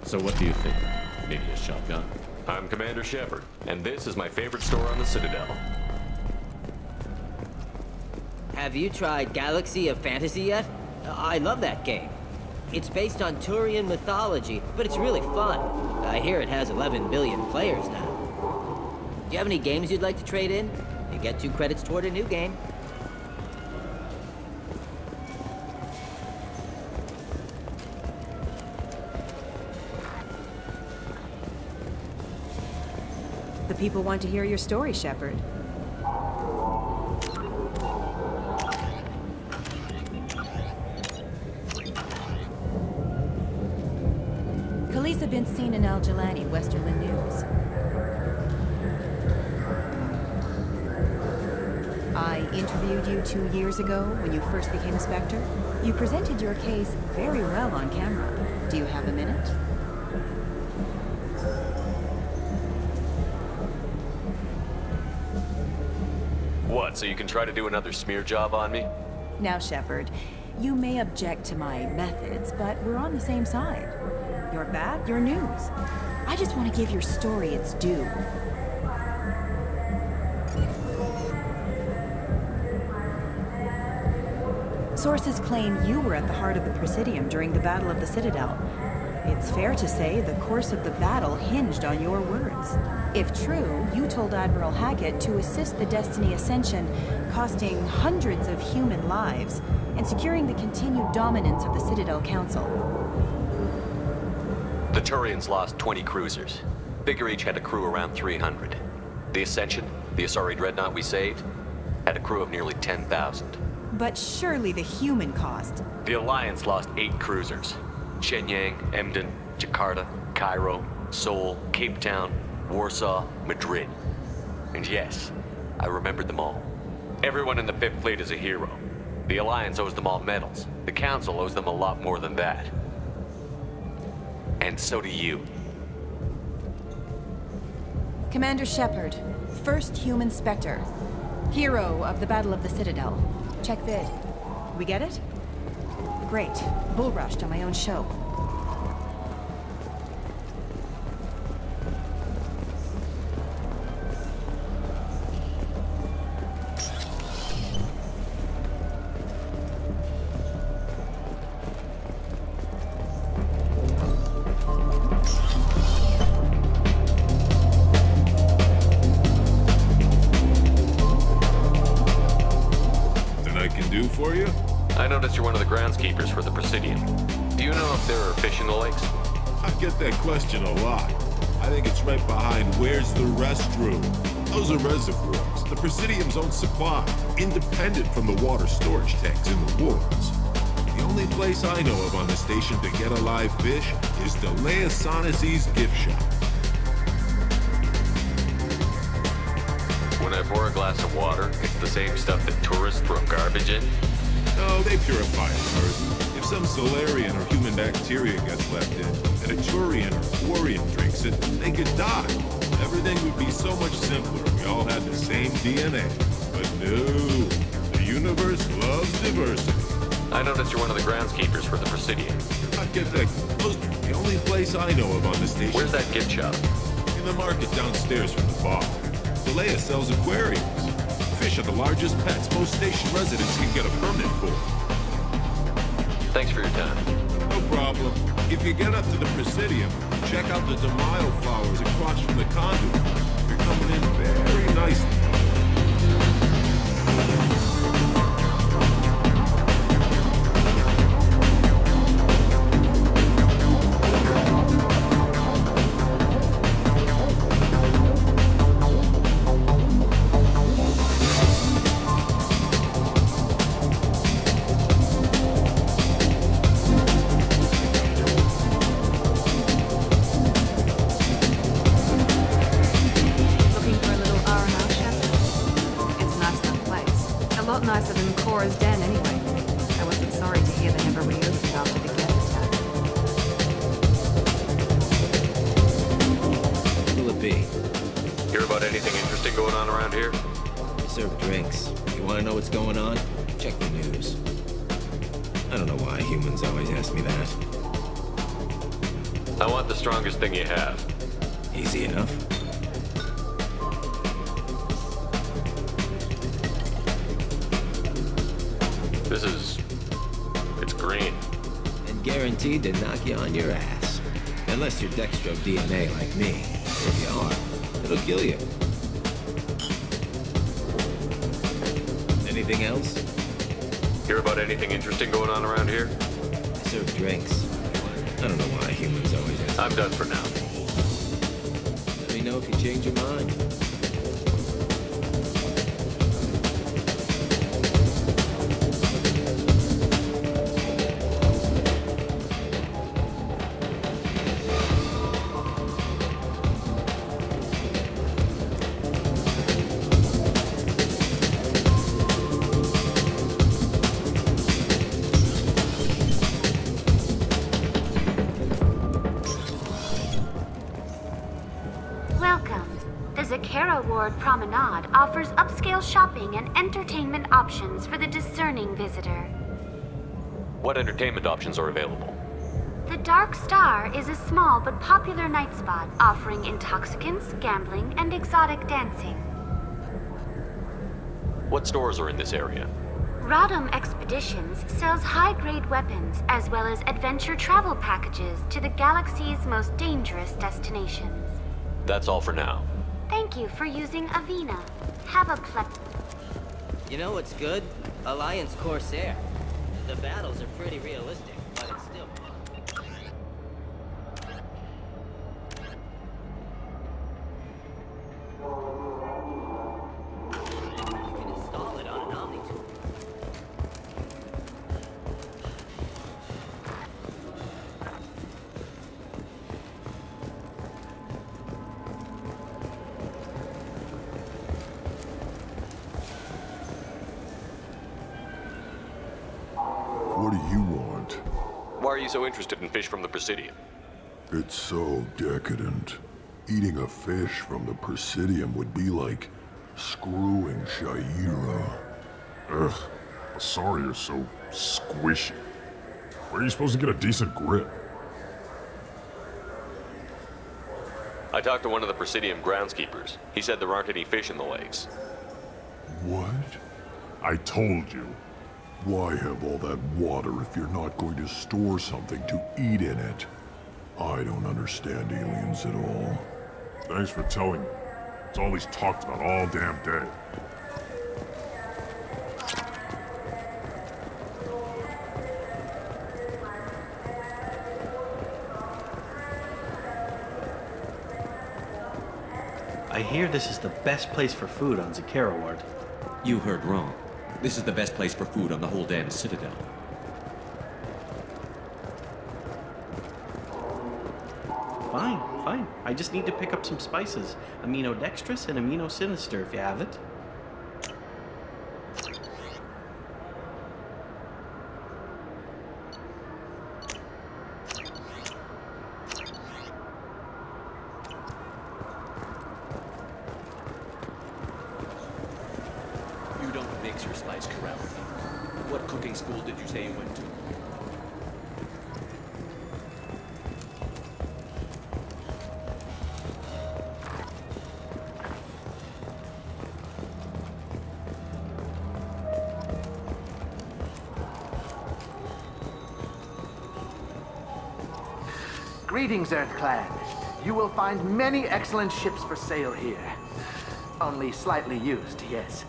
So what do you think? Maybe a shotgun? I'm Commander Shepard, and this is my favorite store on the Citadel. Have you tried Galaxy of Fantasy yet? I love that game. It's based on Turian mythology, but it's really fun. I hear it has 11 billion players now. Do you have any games you'd like to trade in? You get 2 credits toward a new game. The people want to hear your story, Shepard. Khaleesa bint seen in Al-Jalani, Westerland News. I interviewed you 2 years ago when you first became a Spectre. You presented your case very well on camera. Do you have a minute? What, so you can try to do another smear job on me? Now, Shepard, you may object to my methods, but we're on the same side. You're bad, you're news. I just want to give your story its due. Sources claim you were at the heart of the Presidium during the Battle of the Citadel. It's fair to say the course of the battle hinged on your words. If true, you told Admiral Hackett to assist the Destiny Ascension, costing hundreds of human lives, and securing the continued dominance of the Citadel Council. The Turians lost 20 cruisers. Figure each had a crew around 300. The Ascension, the Asari dreadnought we saved, had a crew of nearly 10,000. But surely the human cost. The Alliance lost 8 cruisers. Shenyang, Emden, Jakarta, Cairo, Seoul, Cape Town, Warsaw, Madrid. And yes, I remembered them all. Everyone in the Fifth Fleet is a hero. The Alliance owes them all medals. The Council owes them a lot more than that. And so do you. Commander Shepard, first human Spectre. Hero of the Battle of the Citadel. Check vid. We get it? Great. Bull rushed on my own show. For you? I noticed you're one of the groundskeepers for the Presidium. Do you know if there are fish in the lakes? I get that question a lot. I think it's right behind where's the restroom. Those are reservoirs, the Presidium's own supply, independent from the water storage tanks in the wards. The only place I know of on the station to get a live fish is Delea Sonasy's gift shop. When I pour a glass of water, it's the same stuff that tourists throw garbage in? No, they purify it first. If some Solarian or human bacteria gets left in, and a Turian or Quarian drinks it, they could die. Everything would be so much simpler if we all had the same DNA. But no, the universe loves diversity. I noticed you're one of the groundskeepers for the Presidium. I get that close. The only place I know of on the station. Where's that gift shop? In the market downstairs from the bar. Delea sells aquariums. Fish are the largest pets most station residents can get a permit for. Thanks for your time. No problem. If you get up to the Presidium, check out the Demaio flowers across from the conduit. They're coming in very nicely. Nicer than Cora's den, anyway. I wasn't sorry to hear they never reopened after the Geth attack. Who'll it be? Hear about anything interesting going on around here? They serve drinks. You want to know what's going on? Check the news. I don't know why humans always ask me that. I want the strongest thing you have. Easy enough. It's green. And guaranteed to knock you on your ass. Unless you're Dextro DNA like me. If you are, it'll kill you. Anything else? Hear about anything interesting going on around here? I serve drinks. I don't know why humans always ask. I'm done for now. Let me know if you change your mind. Promenade offers upscale shopping and entertainment options for the discerning visitor. What entertainment options are available? The Dark Star is a small but popular night spot offering intoxicants, gambling, and exotic dancing. What stores are in this area? Rodham Expeditions sells high-grade weapons as well as adventure travel packages to the galaxy's most dangerous destinations. That's all for now. Thank you for using Avina. Have a You know what's good? Alliance Corsair. The battles are pretty realistic, but it's still fun. You can install it on an Omnitool. What do you want? Why are you so interested in fish from the Presidium? It's so decadent. Eating a fish from the Presidium would be like screwing Shaira. Ugh, Asari is so squishy. Where are you supposed to get a decent grip? I talked to one of the Presidium groundskeepers. He said there aren't any fish in the lakes. What? I told you. Why have all that water if you're not going to store something to eat in it? I don't understand aliens at all. Thanks for telling me. It's all he's talked about all damn day. I hear this is the best place for food on Zakera Ward. You heard wrong. This is the best place for food on the whole damn Citadel. Fine, fine. I just need to pick up some spices. Amino dextrous and amino sinister if you have it. You don't mix your spice correctly. What cooking school did you say you went to? Greetings, Earth Clan. You will find many excellent ships for sale here. Only slightly used, yes.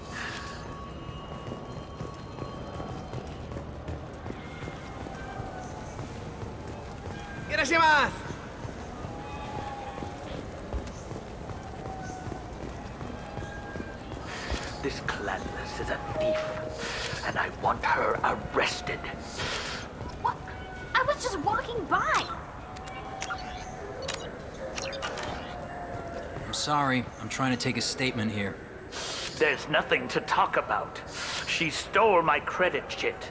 Irashimasu! This Clanless is a thief, and I want her arrested. What? I was just walking by. I'm sorry. I'm trying to take a statement here. There's nothing to talk about. She stole my credit chit.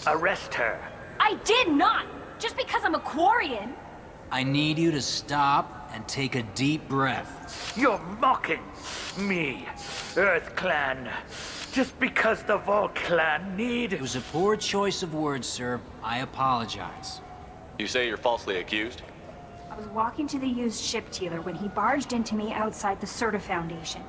Arrest her. I did not! Just because I'm a Quarian. I need you to stop and take a deep breath. You're mocking me, Earth Clan. Just because the Vol Clan need... It was a poor choice of words, sir. I apologize. You say you're falsely accused? I was walking to the used ship dealer when he barged into me outside the Serta Foundation.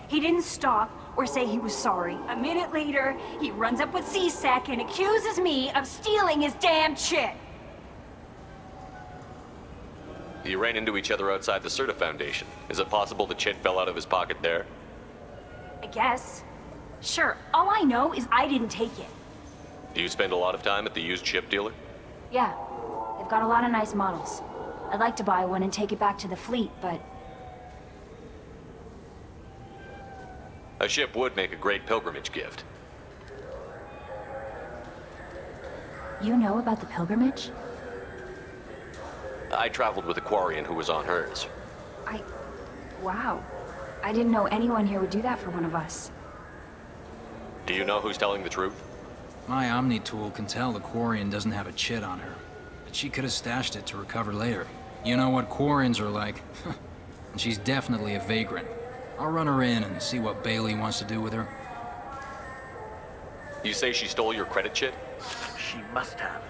He didn't stop or say he was sorry. A minute later, he runs up with C-Sec and accuses me of stealing his damn chit. You ran into each other outside the Serta Foundation. Is it possible the chit fell out of his pocket there? I guess. Sure, all I know is I didn't take it. Do you spend a lot of time at the used ship dealer? Yeah, they've got a lot of nice models. I'd like to buy one and take it back to the fleet, but A ship would make a great pilgrimage gift. you know about the pilgrimage? I traveled with a Quarian who was on hers. Wow. I didn't know anyone here would do that for one of us. Do you know who's telling the truth? My Omni tool can tell the Quarian doesn't have a chit on her, but she could have stashed it to recover later. You know what Quarians are like. And she's definitely a vagrant. I'll run her in and see what Bailey wants to do with her. You say she stole your credit chit? She must have.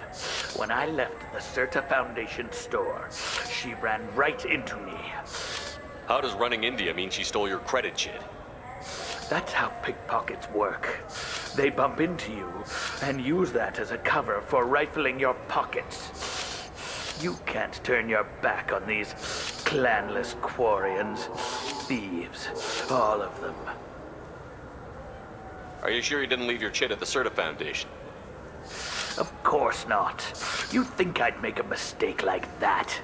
When I left the Serta Foundation store, she ran right into me. How does running India mean she stole your credit chit? That's how pickpockets work. They bump into you and use that as a cover for rifling your pockets. You can't turn your back on these clanless Quarians. Thieves, all of them. Are you sure you didn't leave your chit at the Serta Foundation? Of course not. You'd think I'd make a mistake like that.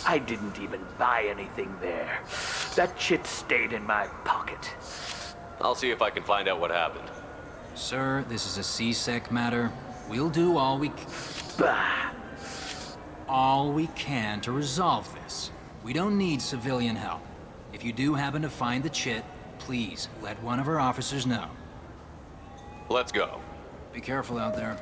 I didn't even buy anything there. That chit stayed in my pocket. I'll see if I can find out what happened. Sir, this is a C-Sec matter. We'll do all we can to resolve this. We don't need civilian help. If you do happen to find the chit, please let one of our officers know. Let's go. Be careful out there.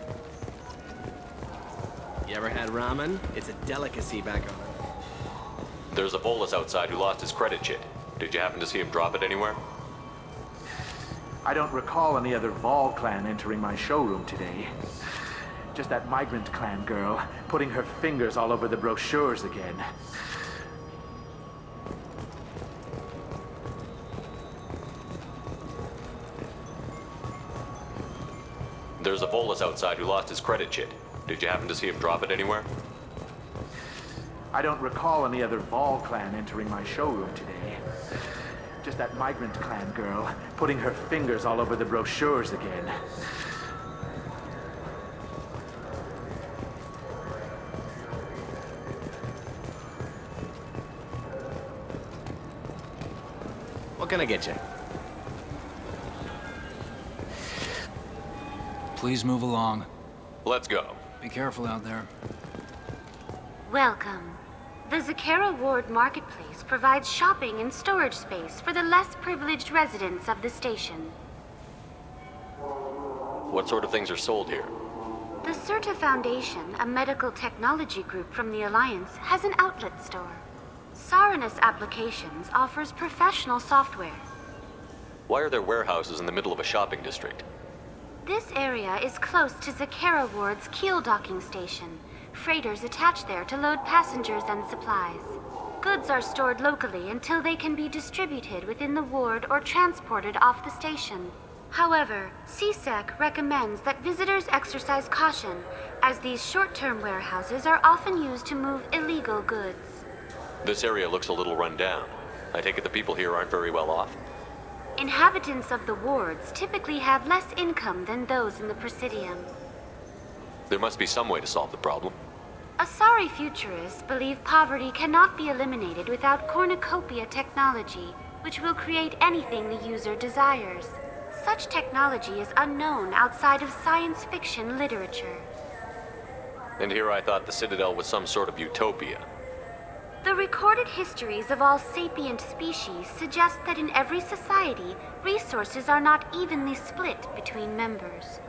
You ever had ramen? It's a delicacy back home. There's a Volus outside who lost his credit chit. Did you happen to see him drop it anywhere? I don't recall any other Vol clan entering my showroom today. Just that migrant clan girl putting her fingers all over the brochures again. There's a Volus outside who lost his credit chit. Did you happen to see him drop it anywhere? I don't recall any other Vol clan entering my showroom today. Just that migrant clan girl putting her fingers all over the brochures again. What can I get you? Please move along. Let's go. Be careful out there. Welcome. The Zakera Ward Marketplace provides shopping and storage space for the less privileged residents of the station. What sort of things are sold here? The Serta Foundation, a medical technology group from the Alliance, has an outlet store. Saranus Applications offers professional software. Why are there warehouses in the middle of a shopping district? This area is close to Zakera Ward's keel docking station. Freighters attach there to load passengers and supplies. Goods are stored locally until they can be distributed within the ward or transported off the station. However, C-Sec recommends that visitors exercise caution, as these short-term warehouses are often used to move illegal goods. This area looks a little run down. I take it the people here aren't very well off? Inhabitants of the wards typically have less income than those in the Presidium. There must be some way to solve the problem. Asari futurists believe poverty cannot be eliminated without cornucopia technology, which will create anything the user desires. Such technology is unknown outside of science fiction literature. And here I thought the Citadel was some sort of utopia. The recorded histories of all sapient species suggest that in every society, resources are not evenly split between members.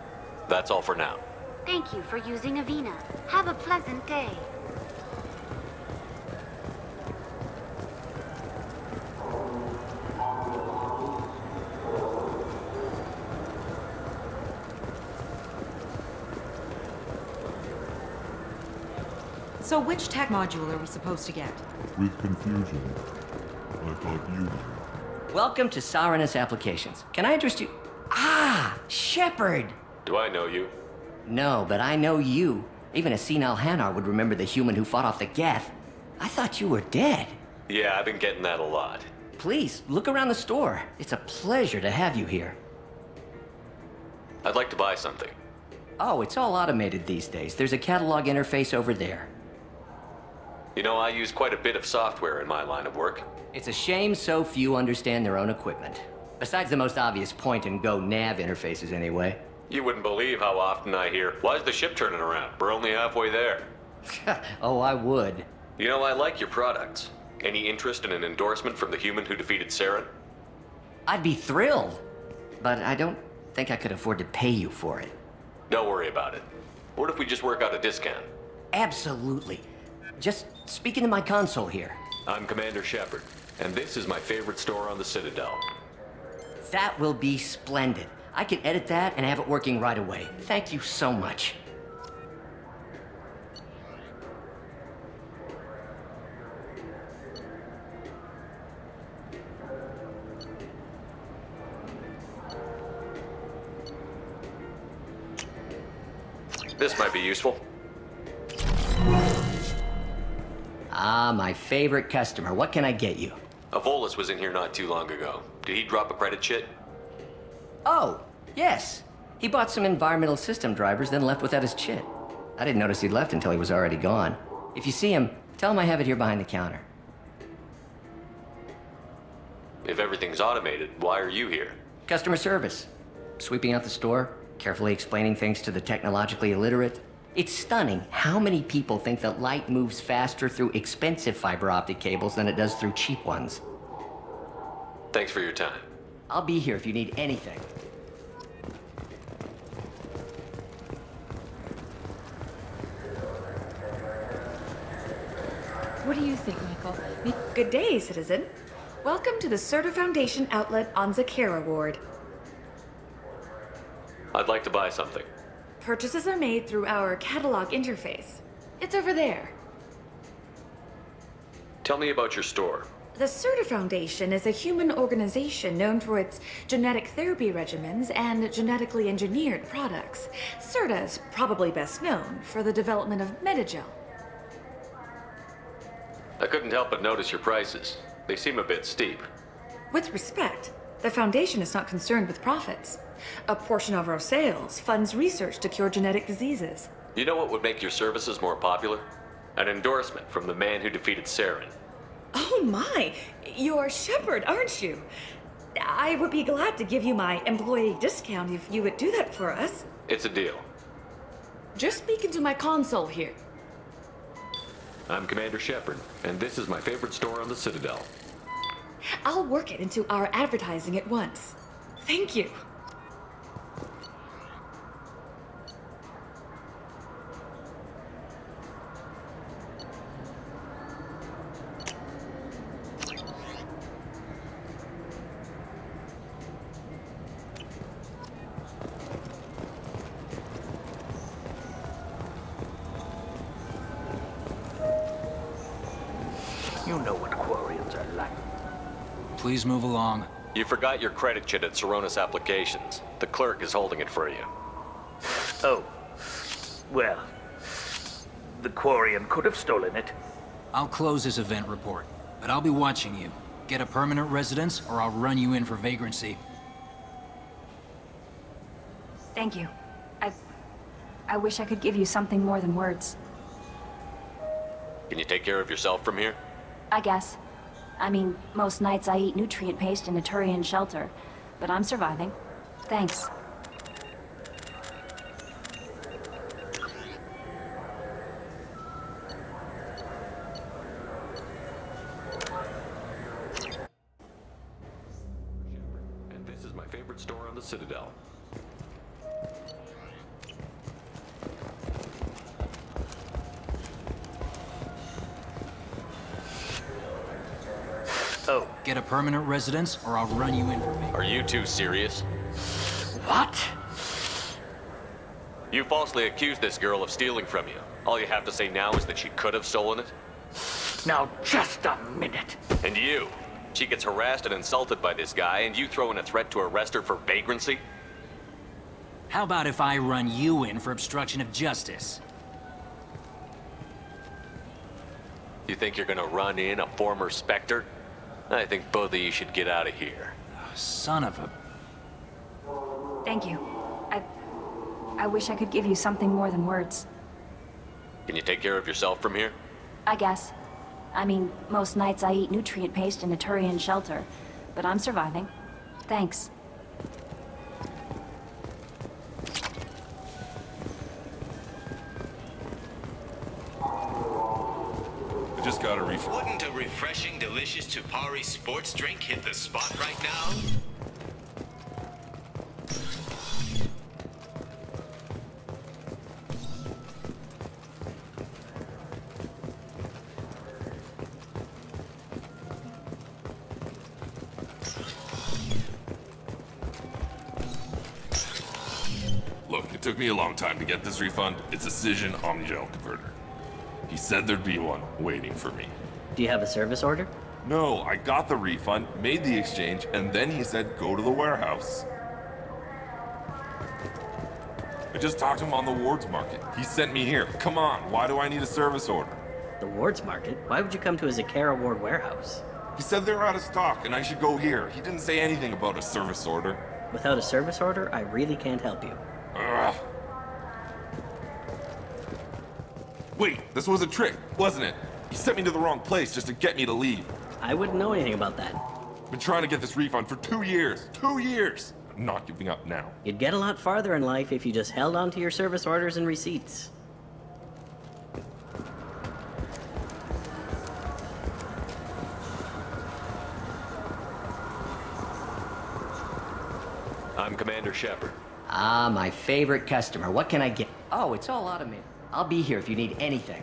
That's all for now. Thank you for using Avina. Have a pleasant day. So which tech module are we supposed to get? With confusion. I thought you were. Welcome to Saranus Applications. Can I interest you? Ah, Shepard! Do I know you? No, but I know you. Even a senile Hanar would remember the human who fought off the Geth. I thought you were dead. Yeah, I've been getting that a lot. Please, look around the store. It's a pleasure to have you here. I'd like to buy something. Oh, it's all automated these days. There's a catalog interface over there. You know, I use quite a bit of software in my line of work. It's a shame so few understand their own equipment. Besides the most obvious point-and-go nav interfaces, anyway. You wouldn't believe how often I hear, "Why's the ship turning around? We're only halfway there." Oh, I would. You know, I like your products. Any interest in an endorsement from the human who defeated Saren? I'd be thrilled. But I don't think I could afford to pay you for it. Don't worry about it. What if we just work out a discount? Absolutely. Just speak into my console here. I'm Commander Shepard, and this is my favorite store on the Citadel. That will be splendid. I can edit that and have it working right away. Thank you so much. This might be useful. Ah, my favorite customer. What can I get you? Avolis was in here not too long ago. Did he drop a credit chit? Oh, yes. He bought some environmental system drivers, then left without his chit. I didn't notice he'd left until he was already gone. If you see him, tell him I have it here behind the counter. If everything's automated, why are you here? Customer service. Sweeping out the store, carefully explaining things to the technologically illiterate. It's stunning how many people think that light moves faster through expensive fiber optic cables than it does through cheap ones. Thanks for your time. I'll be here if you need anything. What do you think, Michael? Good day, citizen. Welcome to the Serta Foundation outlet on Zakera Ward. I'd like to buy something. Purchases are made through our catalog interface. It's over there. Tell me about your store. The Serta Foundation is a human organization known for its genetic therapy regimens and genetically engineered products. Serta is probably best known for the development of Metagel. I couldn't help but notice your prices. They seem a bit steep. With respect, the Foundation is not concerned with profits. A portion of our sales funds research to cure genetic diseases. You know what would make your services more popular? An endorsement from the man who defeated Saren. Oh my! You're Shepard, aren't you? I would be glad to give you my employee discount if you would do that for us. It's a deal. Just speak into my console here. I'm Commander Shepard, and this is my favorite store on the Citadel. I'll work it into our advertising at once. Thank you. You know what Quarians are like. Please move along. You forgot your credit chit at Saranus Applications. The clerk is holding it for you. Oh. Well, the Quarian could have stolen it. I'll close this event report, but I'll be watching you. Get a permanent residence, or I'll run you in for vagrancy. Thank you. I wish I could give you something more than words. Can you take care of yourself from here? I guess. I mean, most nights I eat nutrient paste in a Turian shelter, but I'm surviving. Thanks. And this is my favorite store on the Citadel. Oh. Get a permanent residence, or I'll run you in for vagrancy. Are you two serious? What? You falsely accused this girl of stealing from you. All you have to say now is that she could have stolen it? Now, just a minute. And you? She gets harassed and insulted by this guy, and you throw in a threat to arrest her for vagrancy? How about if I run you in for obstruction of justice? You think you're gonna run in a former Spectre? I think both of you should get out of here. Son of a... Thank you. I wish I could give you something more than words. Can you take care of yourself from here? I guess. I mean, most nights I eat nutrient paste in a Turian shelter, but I'm surviving. Thanks. I just got a refund. Wouldn't a refreshing, delicious Tupari sports drink hit the spot right now? Look, it took me a long time to get this refund. It's a Cision Omnigel converter. He said there'd be one waiting for me. Do you have a service order? No, I got the refund, made the exchange, and then he said go to the warehouse. I just talked to him on the Wards Market. He sent me here. Come on, why do I need a service order? The Wards Market? Why would you come to a Zakera Ward warehouse? He said they're out of stock and I should go here. He didn't say anything about a service order. Without a service order, I really can't help you. Ugh. Wait, this was a trick, wasn't it? He sent me to the wrong place just to get me to leave. I wouldn't know anything about that. Been trying to get this refund for 2 years. 2 years! I'm not giving up now. You'd get a lot farther in life if you just held on to your service orders and receipts. I'm Commander Shepard. Ah, my favorite customer. What can I get? Oh, it's all automated. I'll be here if you need anything.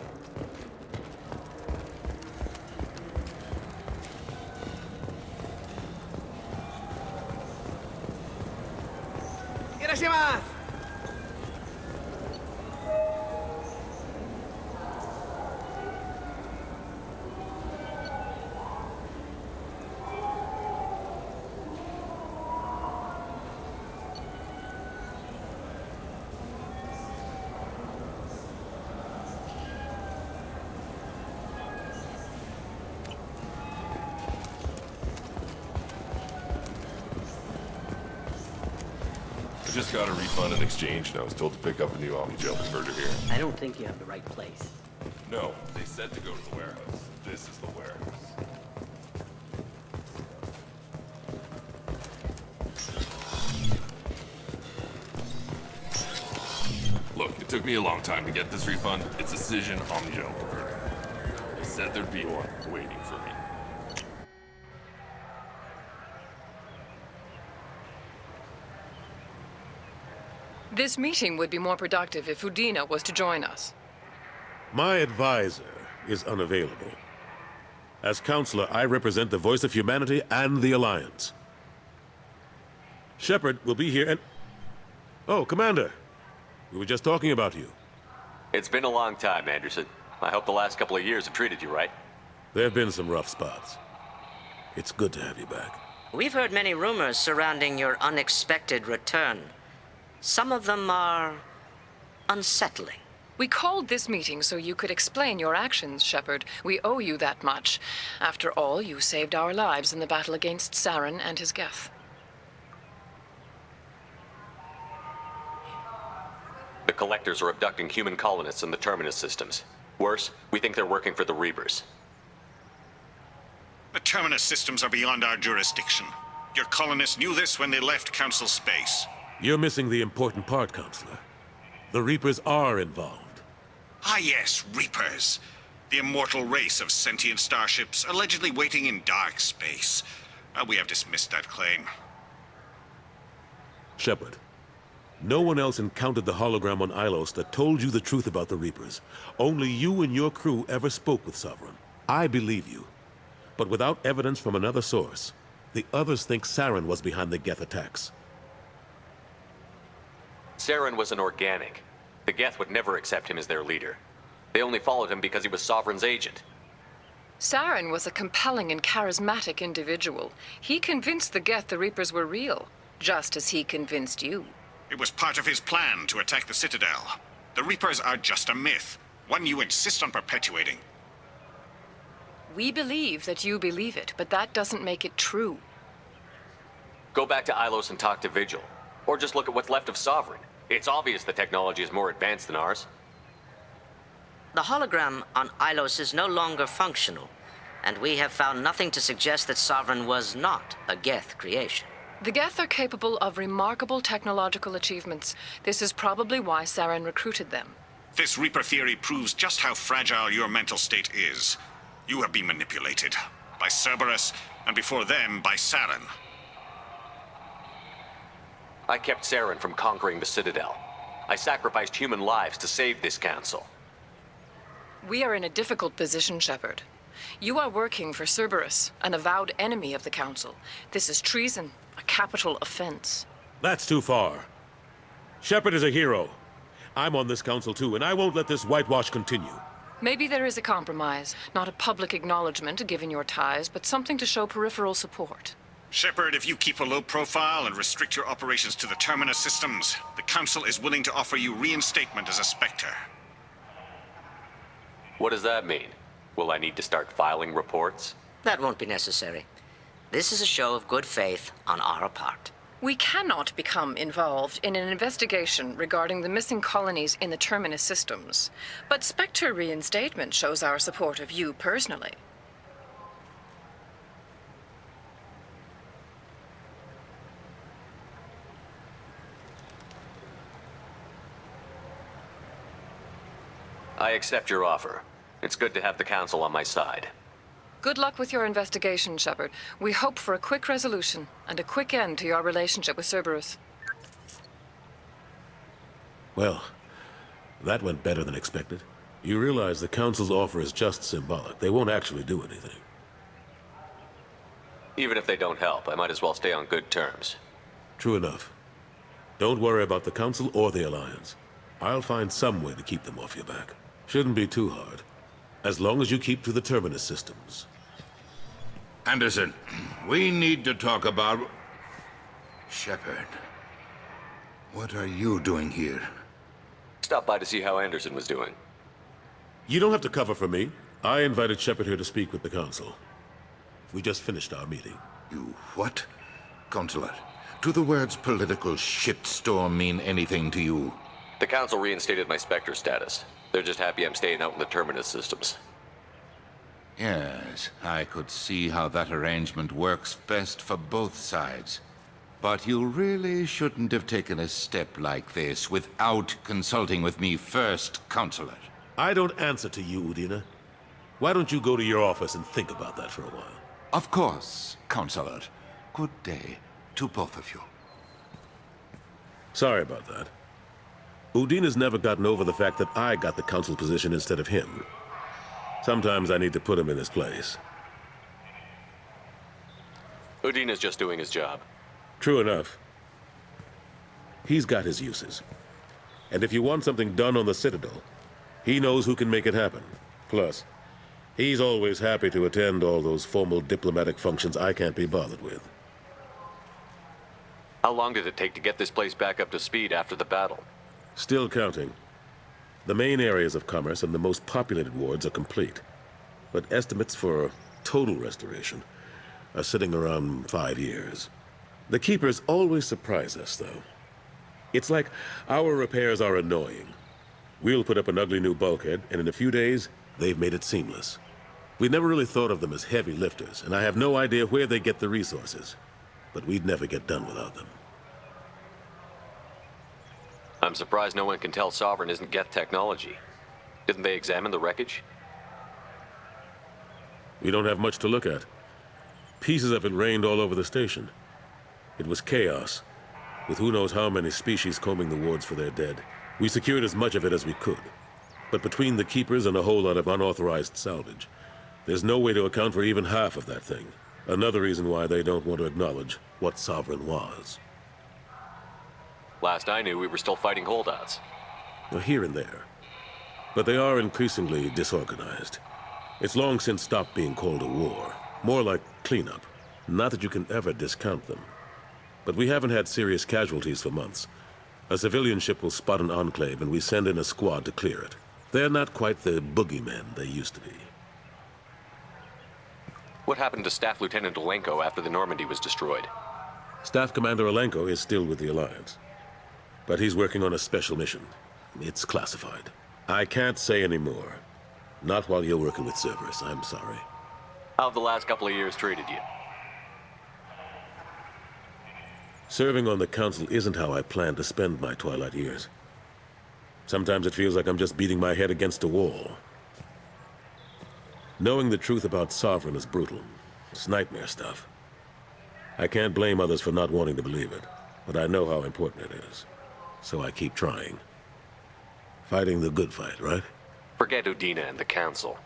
I just got a refund and exchange, and I was told to pick up a new Omnigel converter here. I don't think you have the right place. No, they said to go to the warehouse. This is the warehouse. Look, it took me a long time to get this refund. It's a Cision Omnigel converter. They said there'd be one waiting for me. This meeting would be more productive if Udina was to join us. My advisor is unavailable. As counselor, I represent the voice of humanity and the Alliance. Shepard will be here and... Oh, Commander. We were just talking about you. It's been a long time, Anderson. I hope the last couple of years have treated you right. There have been some rough spots. It's good to have you back. We've heard many rumors surrounding your unexpected return. Some of them are unsettling. We called this meeting so you could explain your actions, Shepard. We owe you that much. After all, you saved our lives in the battle against Saren and his Geth. The Collectors are abducting human colonists in the Terminus systems. Worse, we think they're working for the Reapers. The Terminus systems are beyond our jurisdiction. Your colonists knew this when they left Council space. You're missing the important part, Counselor. The Reapers are involved. Ah yes, Reapers. The immortal race of sentient starships allegedly waiting in dark space. We have dismissed that claim. Shepard, no one else encountered the hologram on Ilos that told you the truth about the Reapers. Only you and your crew ever spoke with Sovereign. I believe you. But without evidence from another source, the others think Saren was behind the Geth attacks. Saren was an organic. The Geth would never accept him as their leader. They only followed him because he was Sovereign's agent. Saren was a compelling and charismatic individual. He convinced the Geth the Reapers were real, just as he convinced you. It was part of his plan to attack the Citadel. The Reapers are just a myth, one you insist on perpetuating. We believe that you believe it, but that doesn't make it true. Go back to Ilos and talk to Vigil. Or just look at what's left of Sovereign. It's obvious the technology is more advanced than ours. The hologram on Ilos is no longer functional, and we have found nothing to suggest that Sovereign was not a Geth creation. The Geth are capable of remarkable technological achievements. This is probably why Saren recruited them. This Reaper theory proves just how fragile your mental state is. You have been manipulated. By Cerberus, and before them, by Saren. I kept Saren from conquering the Citadel. I sacrificed human lives to save this council. We are in a difficult position, Shepard. You are working for Cerberus, an avowed enemy of the Council. This is treason, a capital offense. That's too far. Shepard is a hero. I'm on this council too, and I won't let this whitewash continue. Maybe there is a compromise. Not a public acknowledgement given your ties, but something to show peripheral support. Shepard, if you keep a low profile and restrict your operations to the Terminus systems, the Council is willing to offer you reinstatement as a Spectre. What does that mean? Will I need to start filing reports? That won't be necessary. This is a show of good faith on our part. We cannot become involved in an investigation regarding the missing colonies in the Terminus systems. But Spectre reinstatement shows our support of you personally. I accept your offer. It's good to have the Council on my side. Good luck with your investigation, Shepard. We hope for a quick resolution and a quick end to your relationship with Cerberus. Well, that went better than expected. You realize the Council's offer is just symbolic. They won't actually do anything. Even if they don't help, I might as well stay on good terms. True enough. Don't worry about the Council or the Alliance. I'll find some way to keep them off your back. Shouldn't be too hard. As long as you keep to the Terminus systems. Anderson, we need to talk about... Shepard. What are you doing here? Stop by to see how Anderson was doing. You don't have to cover for me. I invited Shepard here to speak with the Council. We just finished our meeting. You what? Consular, do the words political shitstorm mean anything to you? The Council reinstated my Spectre status. They're just happy I'm staying out in the Terminus systems. Yes, I could see how that arrangement works best for both sides. But you really shouldn't have taken a step like this without consulting with me first, Consular. I don't answer to you, Udina. Why don't you go to your office and think about that for a while? Of course, Consular. Good day to both of you. Sorry about that. Udina's never gotten over the fact that I got the Council position instead of him. Sometimes I need to put him in his place. Udina's just doing his job. True enough. He's got his uses. And if you want something done on the Citadel, he knows who can make it happen. Plus, he's always happy to attend all those formal diplomatic functions I can't be bothered with. How long did it take to get this place back up to speed after the battle? Still counting. The main areas of commerce and the most populated wards are complete. But estimates for total restoration are sitting around 5 years. The Keepers always surprise us, though. It's like our repairs are annoying. We'll put up an ugly new bulkhead, and in a few days, they've made it seamless. We never really thought of them as heavy lifters, and I have no idea where they get the resources. But we'd never get done without them. I'm surprised no one can tell Sovereign isn't Geth technology. Didn't they examine the wreckage? We don't have much to look at. Pieces of it rained all over the station. It was chaos, with who knows how many species combing the wards for their dead. We secured as much of it as we could. But between the Keepers and a whole lot of unauthorized salvage, there's no way to account for even half of that thing. Another reason why they don't want to acknowledge what Sovereign was. Last I knew, we were still fighting holdouts. Here and there. But they are increasingly disorganized. It's long since stopped being called a war. More like cleanup. Not that you can ever discount them. But we haven't had serious casualties for months. A civilian ship will spot an enclave and we send in a squad to clear it. They're not quite the boogeymen they used to be. What happened to Staff Lieutenant Alenko after the Normandy was destroyed? Staff Commander Alenko is still with the Alliance. But he's working on a special mission. It's classified. I can't say any more. Not while you're working with Cerberus, I'm sorry. How have the last couple of years treated you? Serving on the Council isn't how I plan to spend my twilight years. Sometimes it feels like I'm just beating my head against a wall. Knowing the truth about Sovereign is brutal. It's nightmare stuff. I can't blame others for not wanting to believe it, but I know how important it is. So I keep trying. Fighting the good fight, right? Forget Udina and the Council.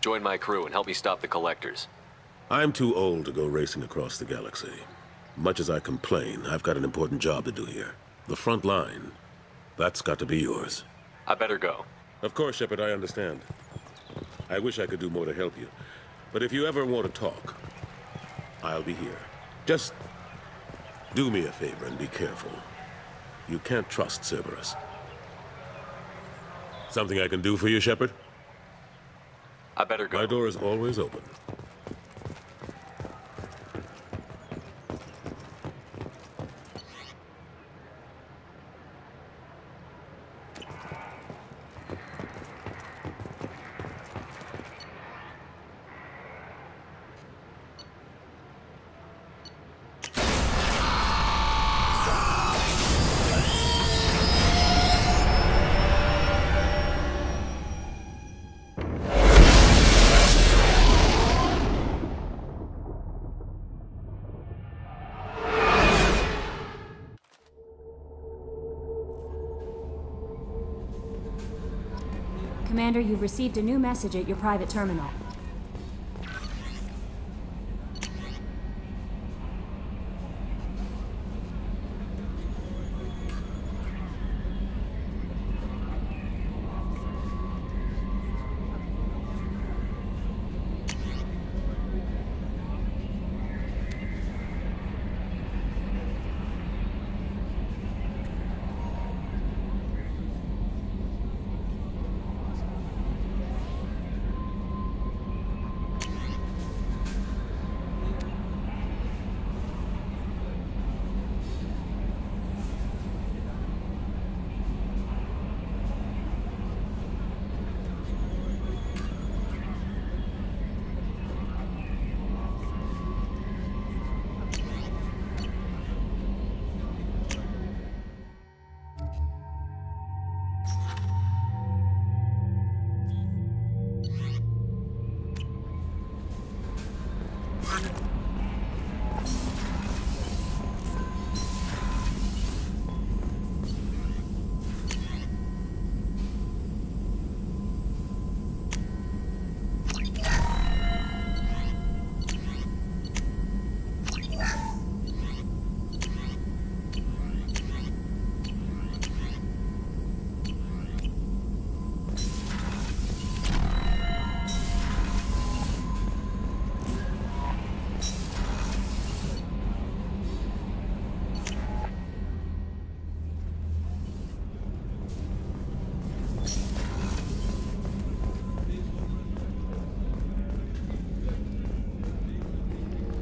Join my crew and help me stop the Collectors. I'm too old to go racing across the galaxy. Much as I complain, I've got an important job to do here. The front line. That's got to be yours. I better go. Of course, Shepard, I understand. I wish I could do more to help you. But if you ever want to talk, I'll be here. Just do me a favor and be careful. You can't trust Cerberus. Something I can do for you, Shepard? I better go. My door is always open. Commander, you've received a new message at your private terminal.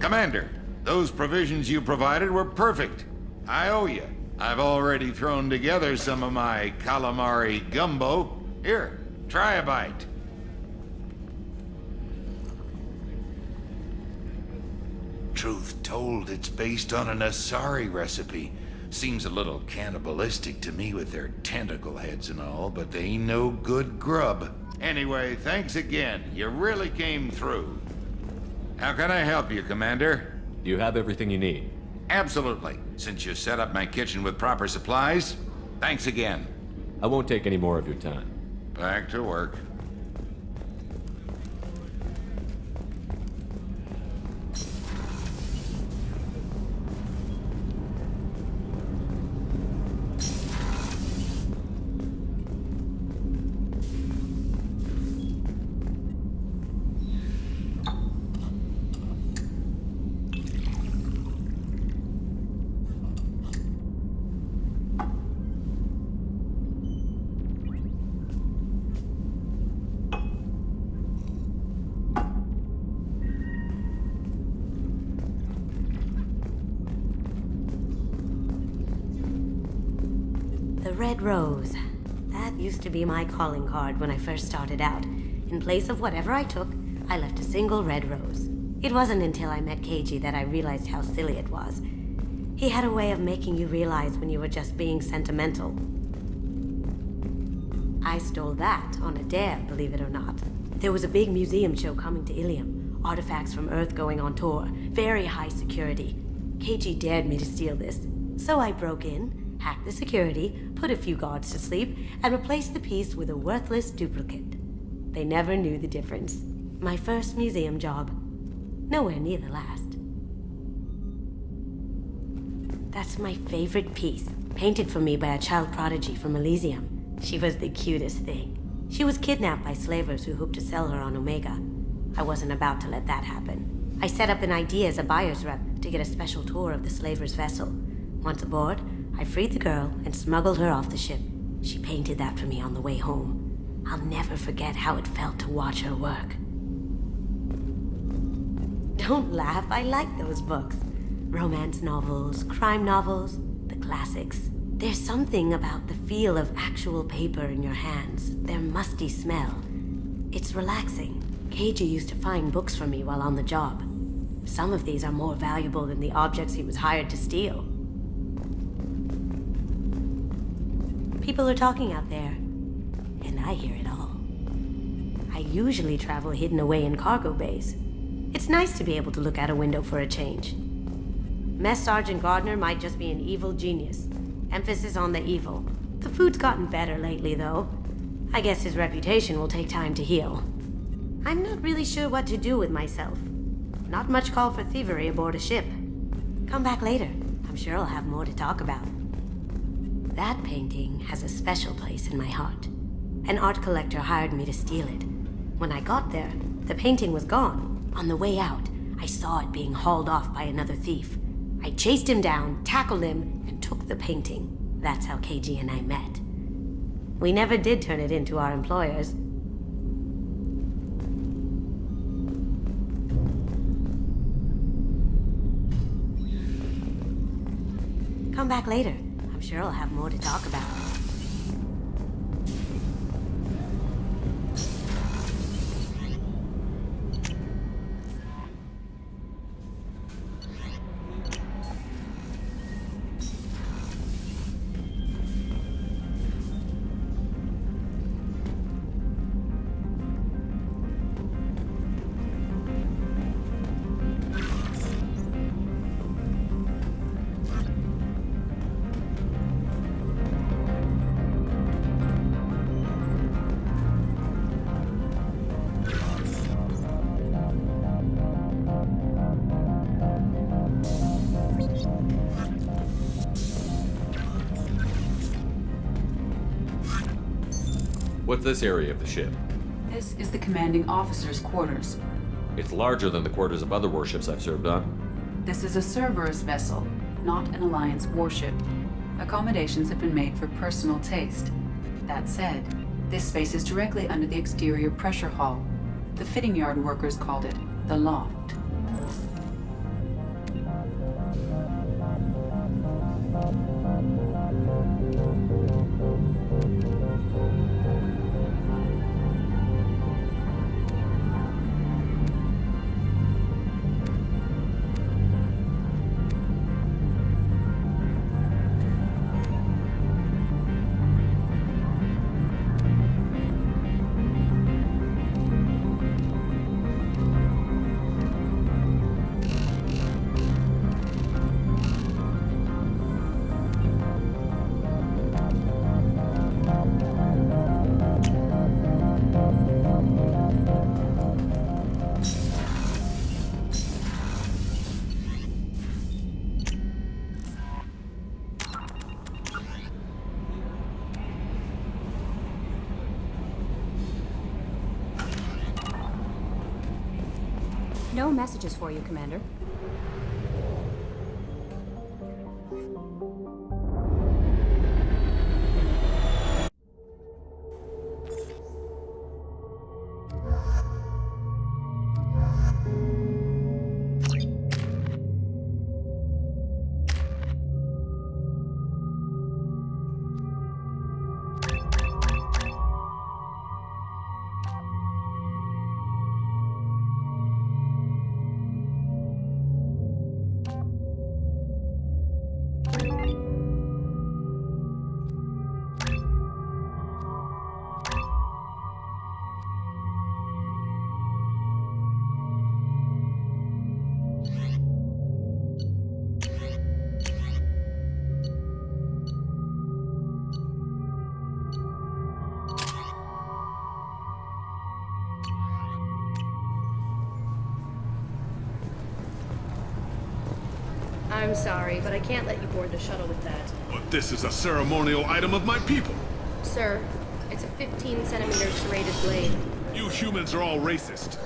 Commander, those provisions you provided were perfect. I owe you. I've already thrown together some of my calamari gumbo. Here, try a bite. Truth told, it's based on an Asari recipe. Seems a little cannibalistic to me with their tentacle heads and all, but they ain't no good grub. Anyway, thanks again. You really came through. How can I help you, Commander? Do you have everything you need? Absolutely. Since you set up my kitchen with proper supplies, thanks again. I won't take any more of your time. Back to work. red rose. That used to be my calling card when I first started out. In place of whatever I took, I left a single red rose. It wasn't until I met Keiji that I realized how silly it was. He had a way of making you realize when you were just being sentimental. I stole that on a dare, believe it or not. There was a big museum show coming to Ilium. Artifacts from Earth going on tour. Very high security. Keiji dared me to steal this. So I broke in, hacked the security, put a few guards to sleep, and replaced the piece with a worthless duplicate. They never knew the difference. My first museum job. Nowhere near the last. That's my favorite piece, painted for me by a child prodigy from Elysium. She was the cutest thing. She was kidnapped by slavers who hoped to sell her on Omega. I wasn't about to let that happen. I set up an idea as a buyer's rep to get a special tour of the slaver's vessel. Once aboard, I freed the girl and smuggled her off the ship. She painted that for me on the way home. I'll never forget how it felt to watch her work. Don't laugh, I like those books. Romance novels, crime novels, the classics. There's something about the feel of actual paper in your hands, their musty smell. It's relaxing. Keiji used to find books for me while on the job. Some of these are more valuable than the objects he was hired to steal. People are talking out there, and I hear it all. I usually travel hidden away in cargo bays. It's nice to be able to look out a window for a change. Mess Sergeant Gardner might just be an evil genius. Emphasis on the evil. The food's gotten better lately, though. I guess his reputation will take time to heal. I'm not really sure what to do with myself. Not much call for thievery aboard a ship. Come back later. I'm sure I'll have more to talk about. That painting has a special place in my heart. An art collector hired me to steal it. When I got there, the painting was gone. On the way out, I saw it being hauled off by another thief. I chased him down, tackled him, and took the painting. That's how Keiji and I met. We never did turn it into our employers. Come back later. I'm sure I'll have more to talk about. What's this area of the ship? This is the commanding officer's quarters. It's larger than the quarters of other warships I've served on. This is a Cerberus vessel, not an Alliance warship. Accommodations have been made for personal taste. That said, this space is directly under the exterior pressure hull. The fitting yard workers called it the loft. No messages for you, Commander. I'm sorry, but I can't let you board the shuttle with that. But this is a ceremonial item of my people. Sir, it's a 15-centimeter serrated blade. You humans are all racist.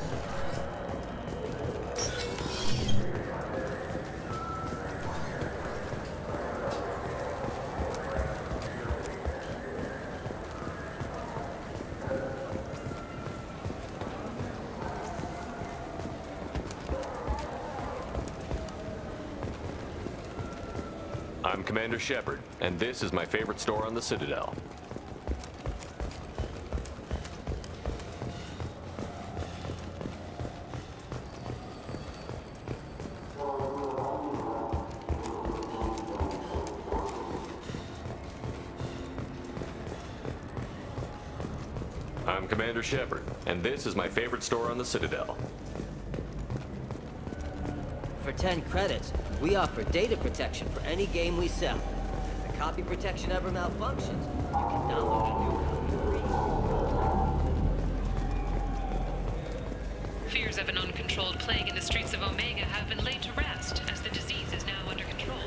I'm Commander Shepard, and this is my favorite store on the Citadel. I'm Commander Shepard, and this is my favorite store on the Citadel. For 10 credits, we offer data protection for any game we sell. If the copy protection ever malfunctions, you can download a new copy. Fears of an uncontrolled plague in the streets of Omega have been laid to rest, as the disease is now under control.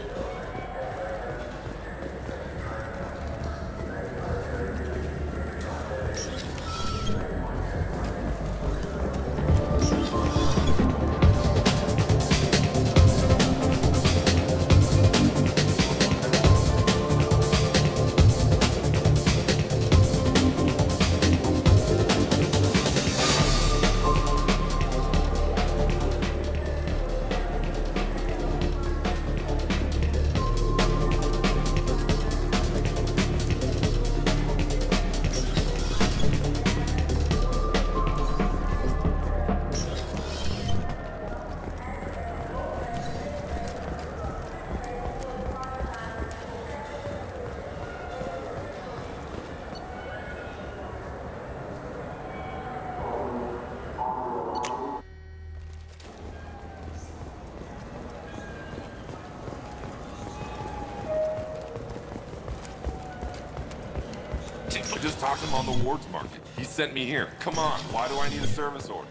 I just talked to him on the Wards Market. He sent me here. Come on, why do I need a service order?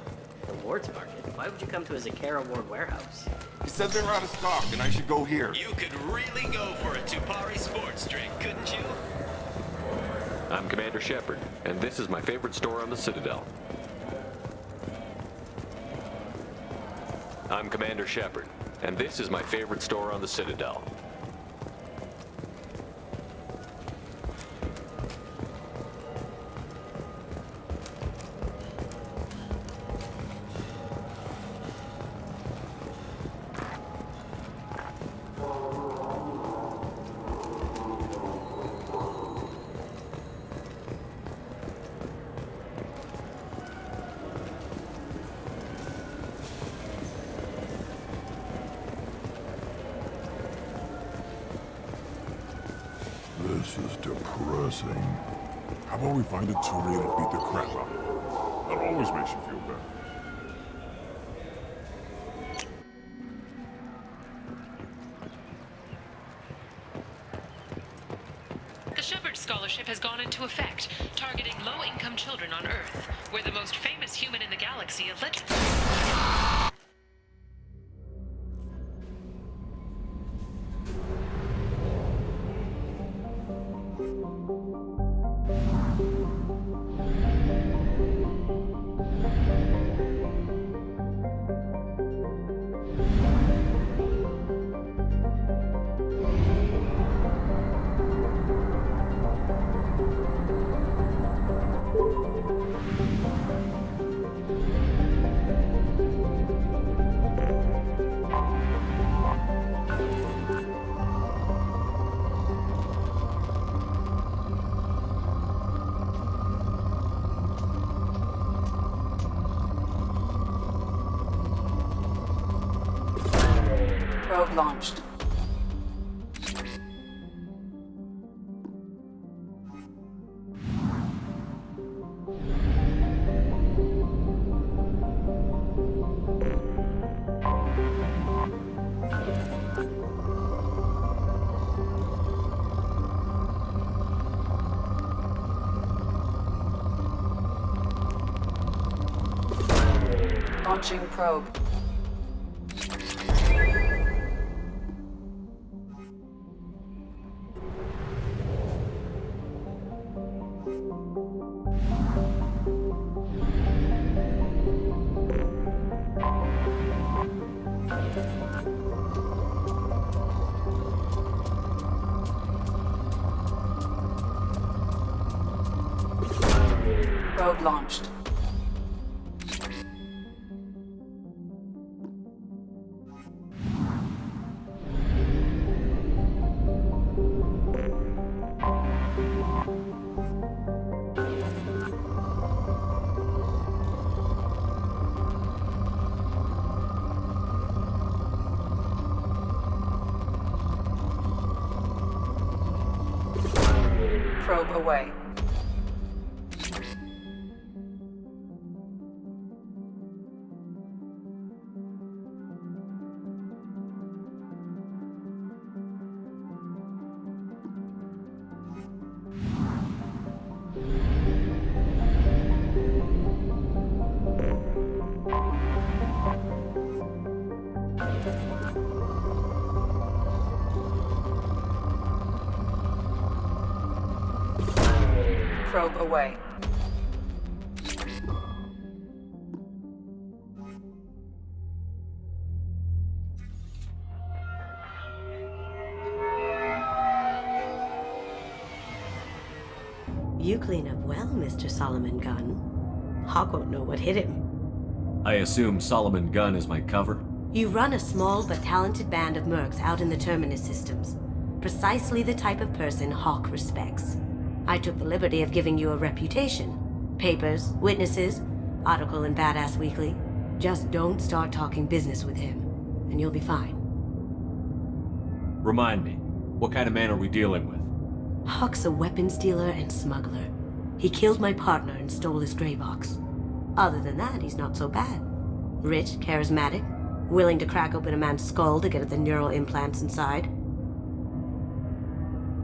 The Wards Market? Why would you come to a Zakara Ward warehouse? He said they were out of stock and I should go here. You could really go for a Tupari sports drink, couldn't you? I'm Commander Shepard, and this is my favorite store on the Citadel. I'm Commander Shepard, and this is my favorite store on the Citadel. This is depressing. How about we find a Turian and beat the crap out of him? That always makes you feel better. The Shepard Scholarship has gone into effect, targeting low-income children on Earth, where the most famous human in the galaxy allegedly... Probe launched. Launching probe. Probe launched. Probe away. Probe away. You clean up well, Mr. Solomon Gunn. Hawk won't know what hit him. I assume Solomon Gunn is my cover? You run a small but talented band of mercs out in the Terminus systems. Precisely the type of person Hawk respects. I took the liberty of giving you a reputation. Papers, witnesses, article in Badass Weekly. Just don't start talking business with him, and you'll be fine. Remind me, what kind of man are we dealing with? Hawk's a weapons dealer and smuggler. He killed my partner and stole his gray box. Other than that, he's not so bad. Rich, charismatic, willing to crack open a man's skull to get at the neural implants inside.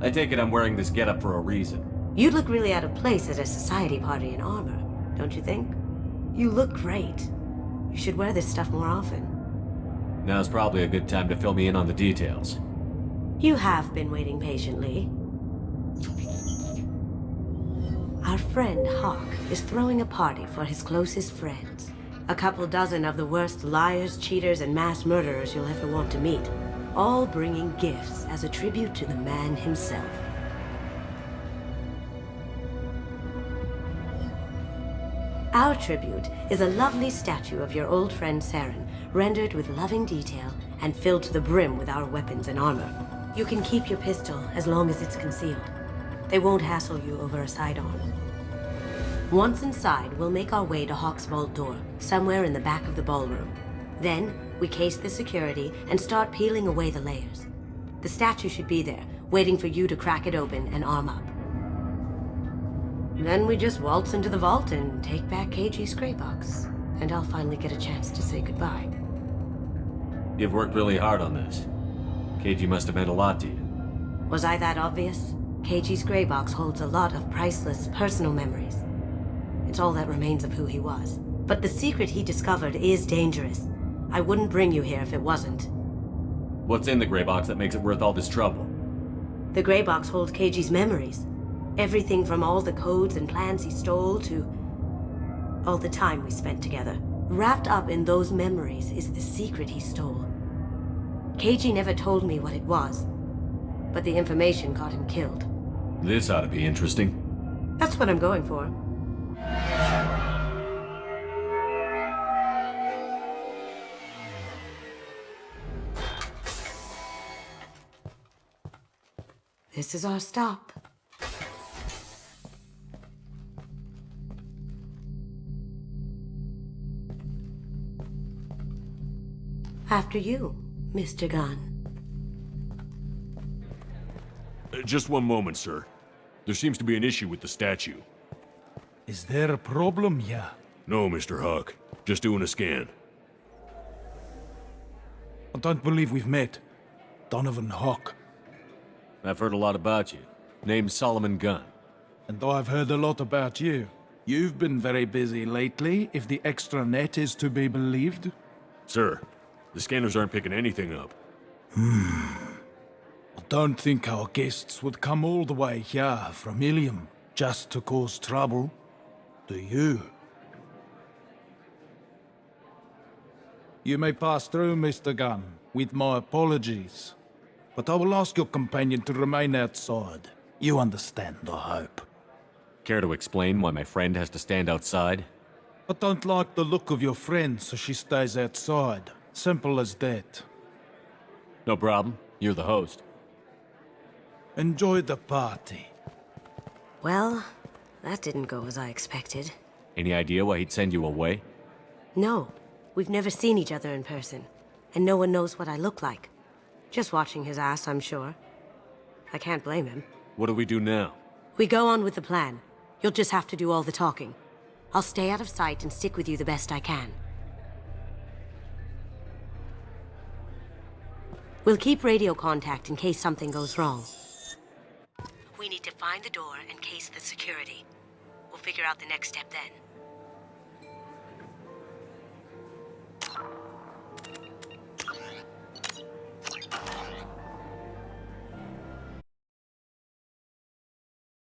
I take it I'm wearing this getup for a reason. You'd look really out of place at a society party in armor, don't you think? You look great. You should wear this stuff more often. Now's probably a good time to fill me in on the details. You have been waiting patiently. Our friend Hawk is throwing a party for his closest friends. A couple dozen of the worst liars, cheaters, and mass murderers you'll ever want to meet. All bringing gifts as a tribute to the man himself. Our tribute is a lovely statue of your old friend Saren, rendered with loving detail and filled to the brim with our weapons and armor. You can keep your pistol as long as it's concealed. They won't hassle you over a sidearm. Once inside, we'll make our way to Hawk's vault door, somewhere in the back of the ballroom. Then, we case the security and start peeling away the layers. The statue should be there, waiting for you to crack it open and arm up. Then we just waltz into the vault and take back KG's gray box. And I'll finally get a chance to say goodbye. You've worked really hard on this. KG must have meant a lot to you. Was I that obvious? KG's gray box holds a lot of priceless personal memories. It's all that remains of who he was. But the secret he discovered is dangerous. I wouldn't bring you here if it wasn't. What's in the gray box that makes it worth all this trouble? The gray box holds KG's memories. Everything from all the codes and plans he stole to all the time we spent together. Wrapped up in those memories is the secret he stole. KG never told me what it was, but the information got him killed. This ought to be interesting. That's what I'm going for. This is our stop. After you, Mr. Gunn. Just one moment, sir. There seems to be an issue with the statue. Is there a problem here? No, Mr. Hawk. Just doing a scan. I don't believe we've met. Donovan Hawk. I've heard a lot about you. Name's Solomon Gunn. And I've heard a lot about you. You've been very busy lately, if the extranet is to be believed. Sir, the scanners aren't picking anything up. I don't think our guests would come all the way here from Ilium just to cause trouble. Do you? You may pass through, Mr. Gunn, with my apologies. But I will ask your companion to remain outside. You understand, I hope. Care to explain why my friend has to stand outside? I don't like the look of your friend, so she stays outside. Simple as that. No problem. You're the host. Enjoy the party. Well, that didn't go as I expected. Any idea why he'd send you away? No, we've never seen each other in person, and no one knows what I look like. Just watching his ass, I'm sure. I can't blame him. What do we do now? We go on with the plan. You'll just have to do all the talking. I'll stay out of sight and stick with you the best I can. We'll keep radio contact in case something goes wrong. We need to find the door and case the security. We'll figure out the next step then.